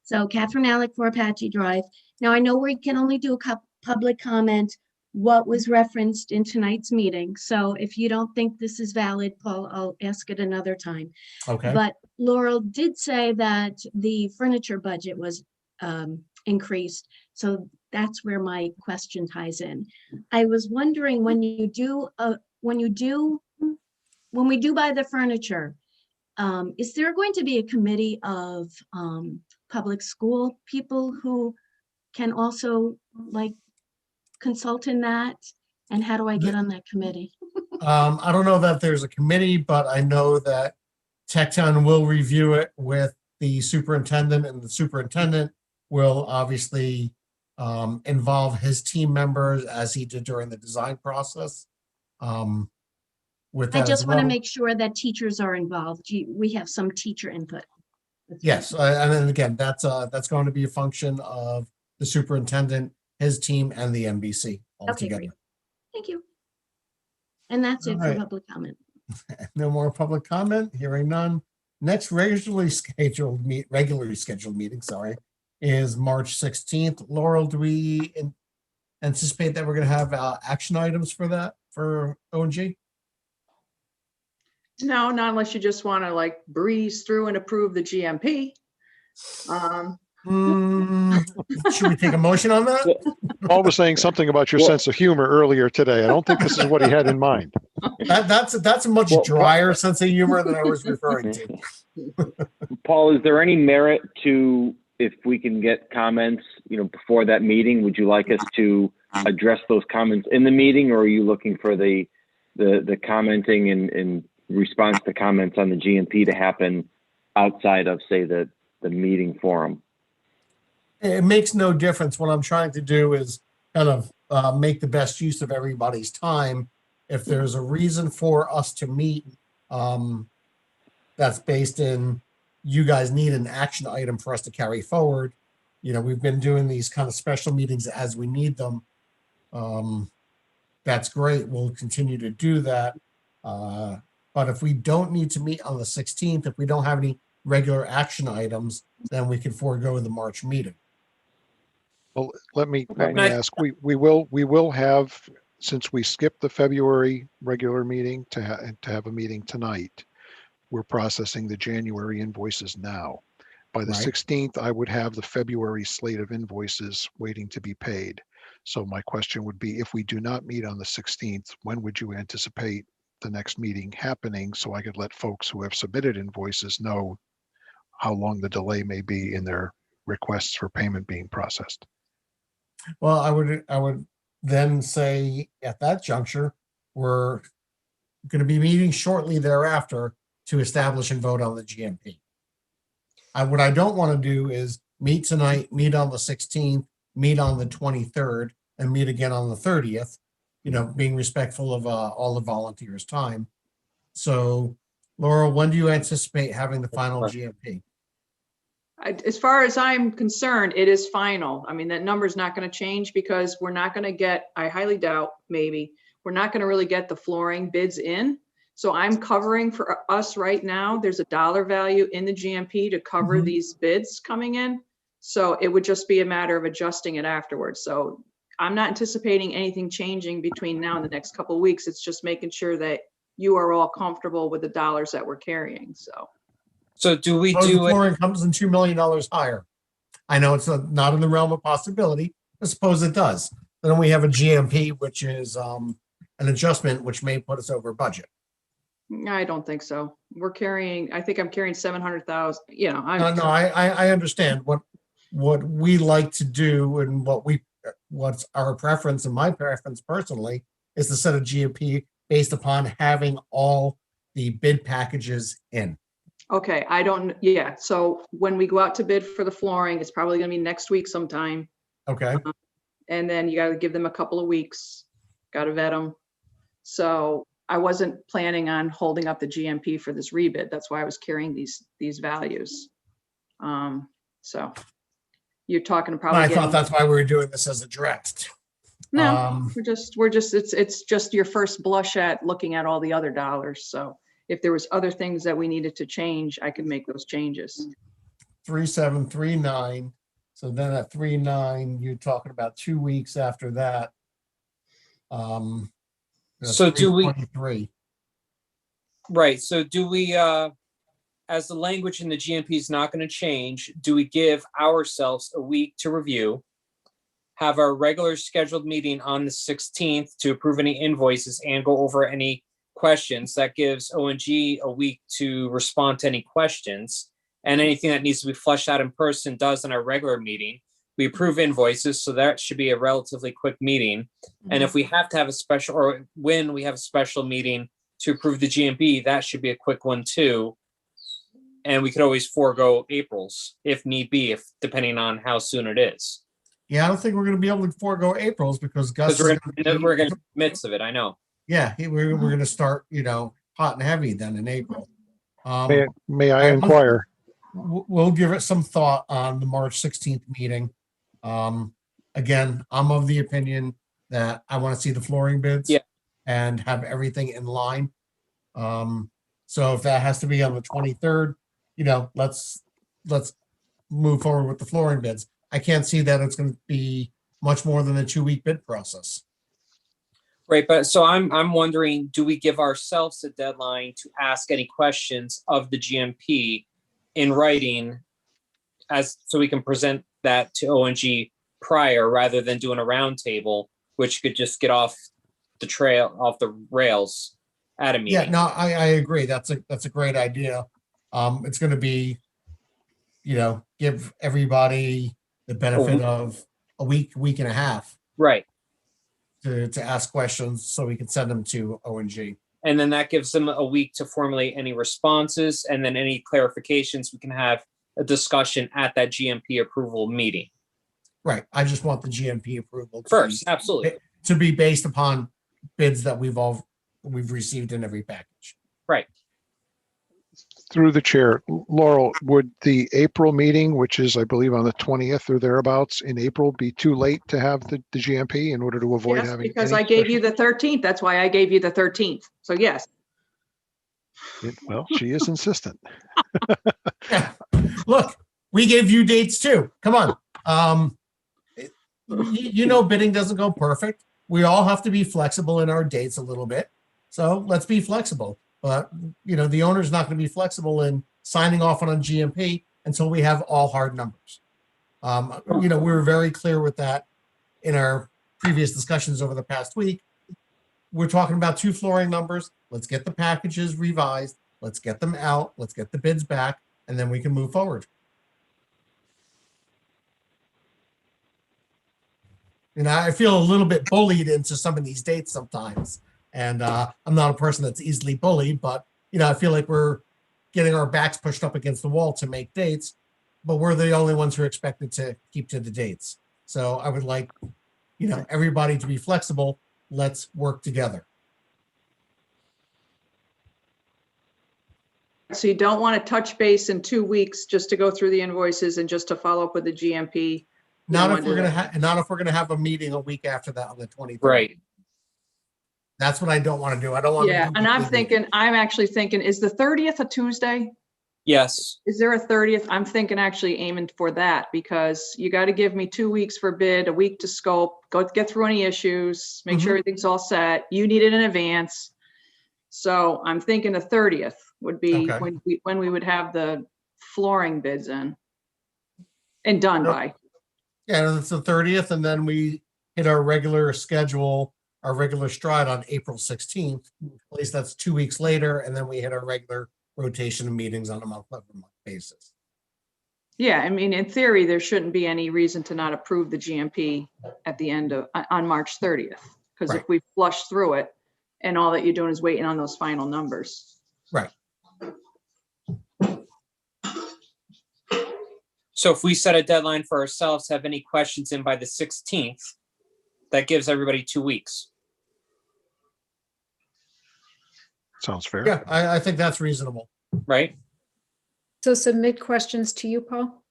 So Catherine Alec for Apache Drive. Now I know we can only do a public comment what was referenced in tonight's meeting. So if you don't think this is valid, Paul, I'll ask it another time. Okay. But Laurel did say that the furniture budget was increased. So that's where my question ties in. I was wondering when we do buy the furniture, is there going to be a committee of public school people who can also consult in that? And how do I get on that committee? I don't know that there's a committee, but I know that Tech-Town will review it with the superintendent, and the superintendent will obviously involve his team members as he did during the design process. With I that just as want to well. make sure that teachers are involved. We have some teacher input. Yes, and then again, that's going to be a function of the superintendent, his team, and the MBC all Okay, together. great. Thank you. And that's All it for right. public comment. No more public comment. Hearing none. Next regularly scheduled meeting, sorry, is March 16th. Laurel, do we anticipate that we're going to have action items for that for ONG? No, not unless you just want to breeze through and approve the GMP. Should we take a motion on that? Paul was saying something about your sense of humor earlier today. I don't think this is what he had in mind. That's a much drier sense of humor than I was referring to. Paul, is there any merit to, if we can get comments, before that meeting, would you like us to address those comments in the meeting, or are you looking for the commenting and response to comments on the GMP to happen outside of, say, the meeting forum? It makes no difference. What I'm trying to do is kind of make the best use of everybody's time. If there's a reason for us to meet, that's based in you guys need an action item for us to carry forward. We've been doing these kind of special meetings as we need them. That's great. We'll continue to do that. But if we don't need to meet on the 16th, if we don't have any regular action items, then we can forego the March meeting. Well, let me Okay. ask, we will have, since we skipped the February regular meeting to have a meeting tonight, we're processing the January invoices now. By the Right. 16th, I would have the February slate of invoices waiting to be paid. So my question would be, if we do not meet on the 16th, when would you anticipate the next meeting happening? So I could let folks who have submitted invoices know how long the delay may be in their requests for payment being processed. Well, I would then say at that juncture, we're going to be meeting shortly thereafter to establish and vote on the GMP. What I don't want to do is meet tonight, meet on the 16th, meet on the 23rd, and meet again on the 30th, you know, being respectful of all the volunteers' time. So, Laurel, when do you anticipate having the final GMP? As far as I'm concerned, it is final. I mean, that number's not going to change because we're not going to get, I highly doubt, maybe, we're not going to really get the flooring bids in. So I'm covering for us right now. There's a dollar value in the GMP to cover these bids coming in. So it would just be a matter of adjusting it afterwards. So I'm not anticipating anything changing between now and the next couple of weeks. It's just making sure that you are all comfortable with the dollars that we're carrying. So do we Suppose the do it? flooring comes in $2 million higher. I know it's not in the realm of possibility, but suppose it does. Then we have a GMP, which is an adjustment, which may put us over budget. I don't think so. We're carrying, I think I'm carrying 700,000, you know, No, I understand what we like to do and what's our preference and my preference personally is to set a GMP based upon having all the bid packages in. Okay, I don't, yeah, so when we go out to bid for the flooring, it's probably gonna be next week sometime. Okay. And then you gotta give them a couple of weeks, gotta vet them. So I wasn't planning on holding up the GMP for this rebid. That's why I was carrying these values. So you're talking probably I getting. thought that's why we were doing this as a direct. No, we're just, it's just your first blush at looking at all the other dollars. So if there was other things that we needed to change, I could make those changes. 3739. So then at 39, you're talking about 2 weeks after that. So do we? 323. Right. So do we, as the language in the GMP is not going to change, do we give ourselves a week to review, have our regular scheduled meeting on the 16th to approve any invoices and go over any questions? That gives ONG a week to respond to any questions, and anything that needs to be fleshed out in person does in our regular meeting. We approve invoices, so that should be a relatively quick meeting. And if we have to have a special, or when we have a special meeting to approve the GMP, that should be a quick one too. And we could always forego April's if need be, if depending on how soon it is. Yeah, I don't think we're going to be able to forego April's because Gus Because is we're in the midst of it, I know. yeah, we're going to start, you know, hot and heavy then in April. May I inquire? We'll give it some thought on the March 16th meeting. Again, I'm of the opinion that I want to see the flooring bids and have everything in line. So if that has to be on the 23rd, you know, let's move forward with the flooring bids. I can't see that it's going to be much more than a 2-week bid process. Right, but so I'm wondering, do we give ourselves a deadline to ask any questions of the GMP in writing, so we can present that to ONG prior, rather than doing a roundtable, which could just get off the rails at a meeting? Yeah, no, I agree. That's a great idea. It's going to be, you know, give everybody the benefit of a week and a half. Right. To ask questions so we can send them to ONG. And then that gives them a week to formulate any responses, and then any clarifications, we can have a discussion at that GMP approval meeting. Right. I just want the GMP approval First, absolutely. To be based upon bids that we've received in every package. Right. Through the chair, Laurel, would the April meeting, which is, I believe, on the 20th or thereabouts in April, be too late to have the GMP in order to avoid Yes, having? because I gave you the 13th. That's why I gave you the 13th. So yes. Well, she is insistent. Yeah. Look, we gave you dates too. Come on. you know, bidding doesn't go perfect. We all have to be flexible in our dates a little bit. So let's be flexible. But, you know, the owner's not going to be flexible in signing off on a GMP until we have all hard numbers. You know, we were very clear with that in our previous discussions over the past week. We're talking about 2 flooring numbers. Let's get the packages revised. Let's get them out. Let's get the bids back, and then we can move forward. And I feel a little bit bullied into some of these dates sometimes. And I'm not a person that's easily bullied, but, you know, I feel like we're getting our backs pushed up against the wall to make dates, but we're the only ones who are expected to keep to the dates. So I would like, you know, everybody to be flexible. Let's work together. So you don't want to touch base in 2 weeks just to go through the invoices and just to follow up with the GMP. Not don't if wanna we're do gonna that. have, not if we're gonna have a meeting a week after that on the 23rd. Right. That's what I don't want to do. I don't want to. Yeah, and I'm actually thinking, is the 30th a Tuesday? Yes. Is there a 30th? I'm thinking actually aiming for that because you got to give me 2 weeks for bid, a week to scope, go get through any issues, make sure everything's all set. You need it in advance. So I'm thinking the 30th would be Okay. when we would have the flooring bids in and done by. Yeah, it's the 30th, and then we hit our regular schedule, our regular stride on April 16th. At least that's 2 weeks later, and then we hit our regular rotation of meetings on a month-over-month basis. Yeah, I mean, in theory, there shouldn't be any reason to not approve the GMP at the end of, on March 30th. Because if Right. we flush through it and all that you're doing is waiting on those final numbers. Right. So if we set a deadline for ourselves, have any questions in by the 16th, that gives everybody 2 weeks. Sounds fair. Yeah, I think that's reasonable. Right? So submit questions to you, Paul?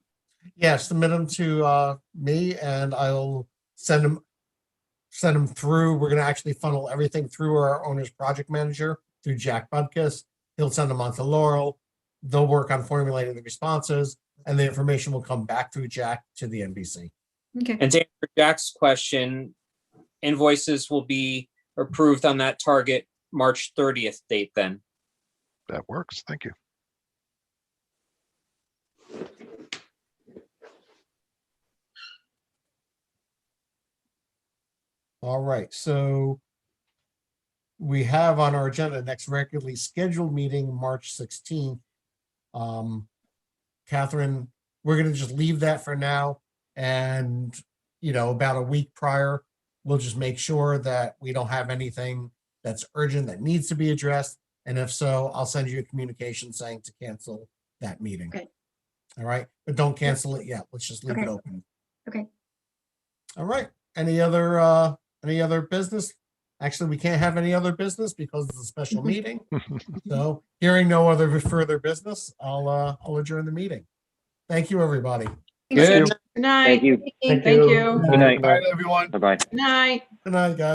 Yeah, submit them to me, and I'll send them through. We're going to actually funnel everything through our owner's project manager, through Jack Bubkus. He'll send them on to Laurel. They'll work on formulating the responses, and the information will come back through Jack to the NBC. Okay. And to answer Jack's question, invoices will be approved on that target March 30th date then. That works. Thank you. All right, so we have on our agenda next regularly scheduled meeting, March 16th. Catherine, we're gonna just leave that for now. And, you know, about a week prior, we'll just make sure that we don't have anything that's urgent that needs to be addressed. And if so, I'll send you a communication saying to cancel that meeting. Okay. All right, but don't cancel it yet. Let's just leave it Okay. open. Okay. All right, any other business? Actually, we can't have any other business because it's a special meeting. So hearing no other further business, I'll adjourn the meeting. Thank you, everybody. Thanks, Good. Ed. Good night. Thank you. Thank you. Good night. All right, everyone. Bye-bye. Night. Good night, guys.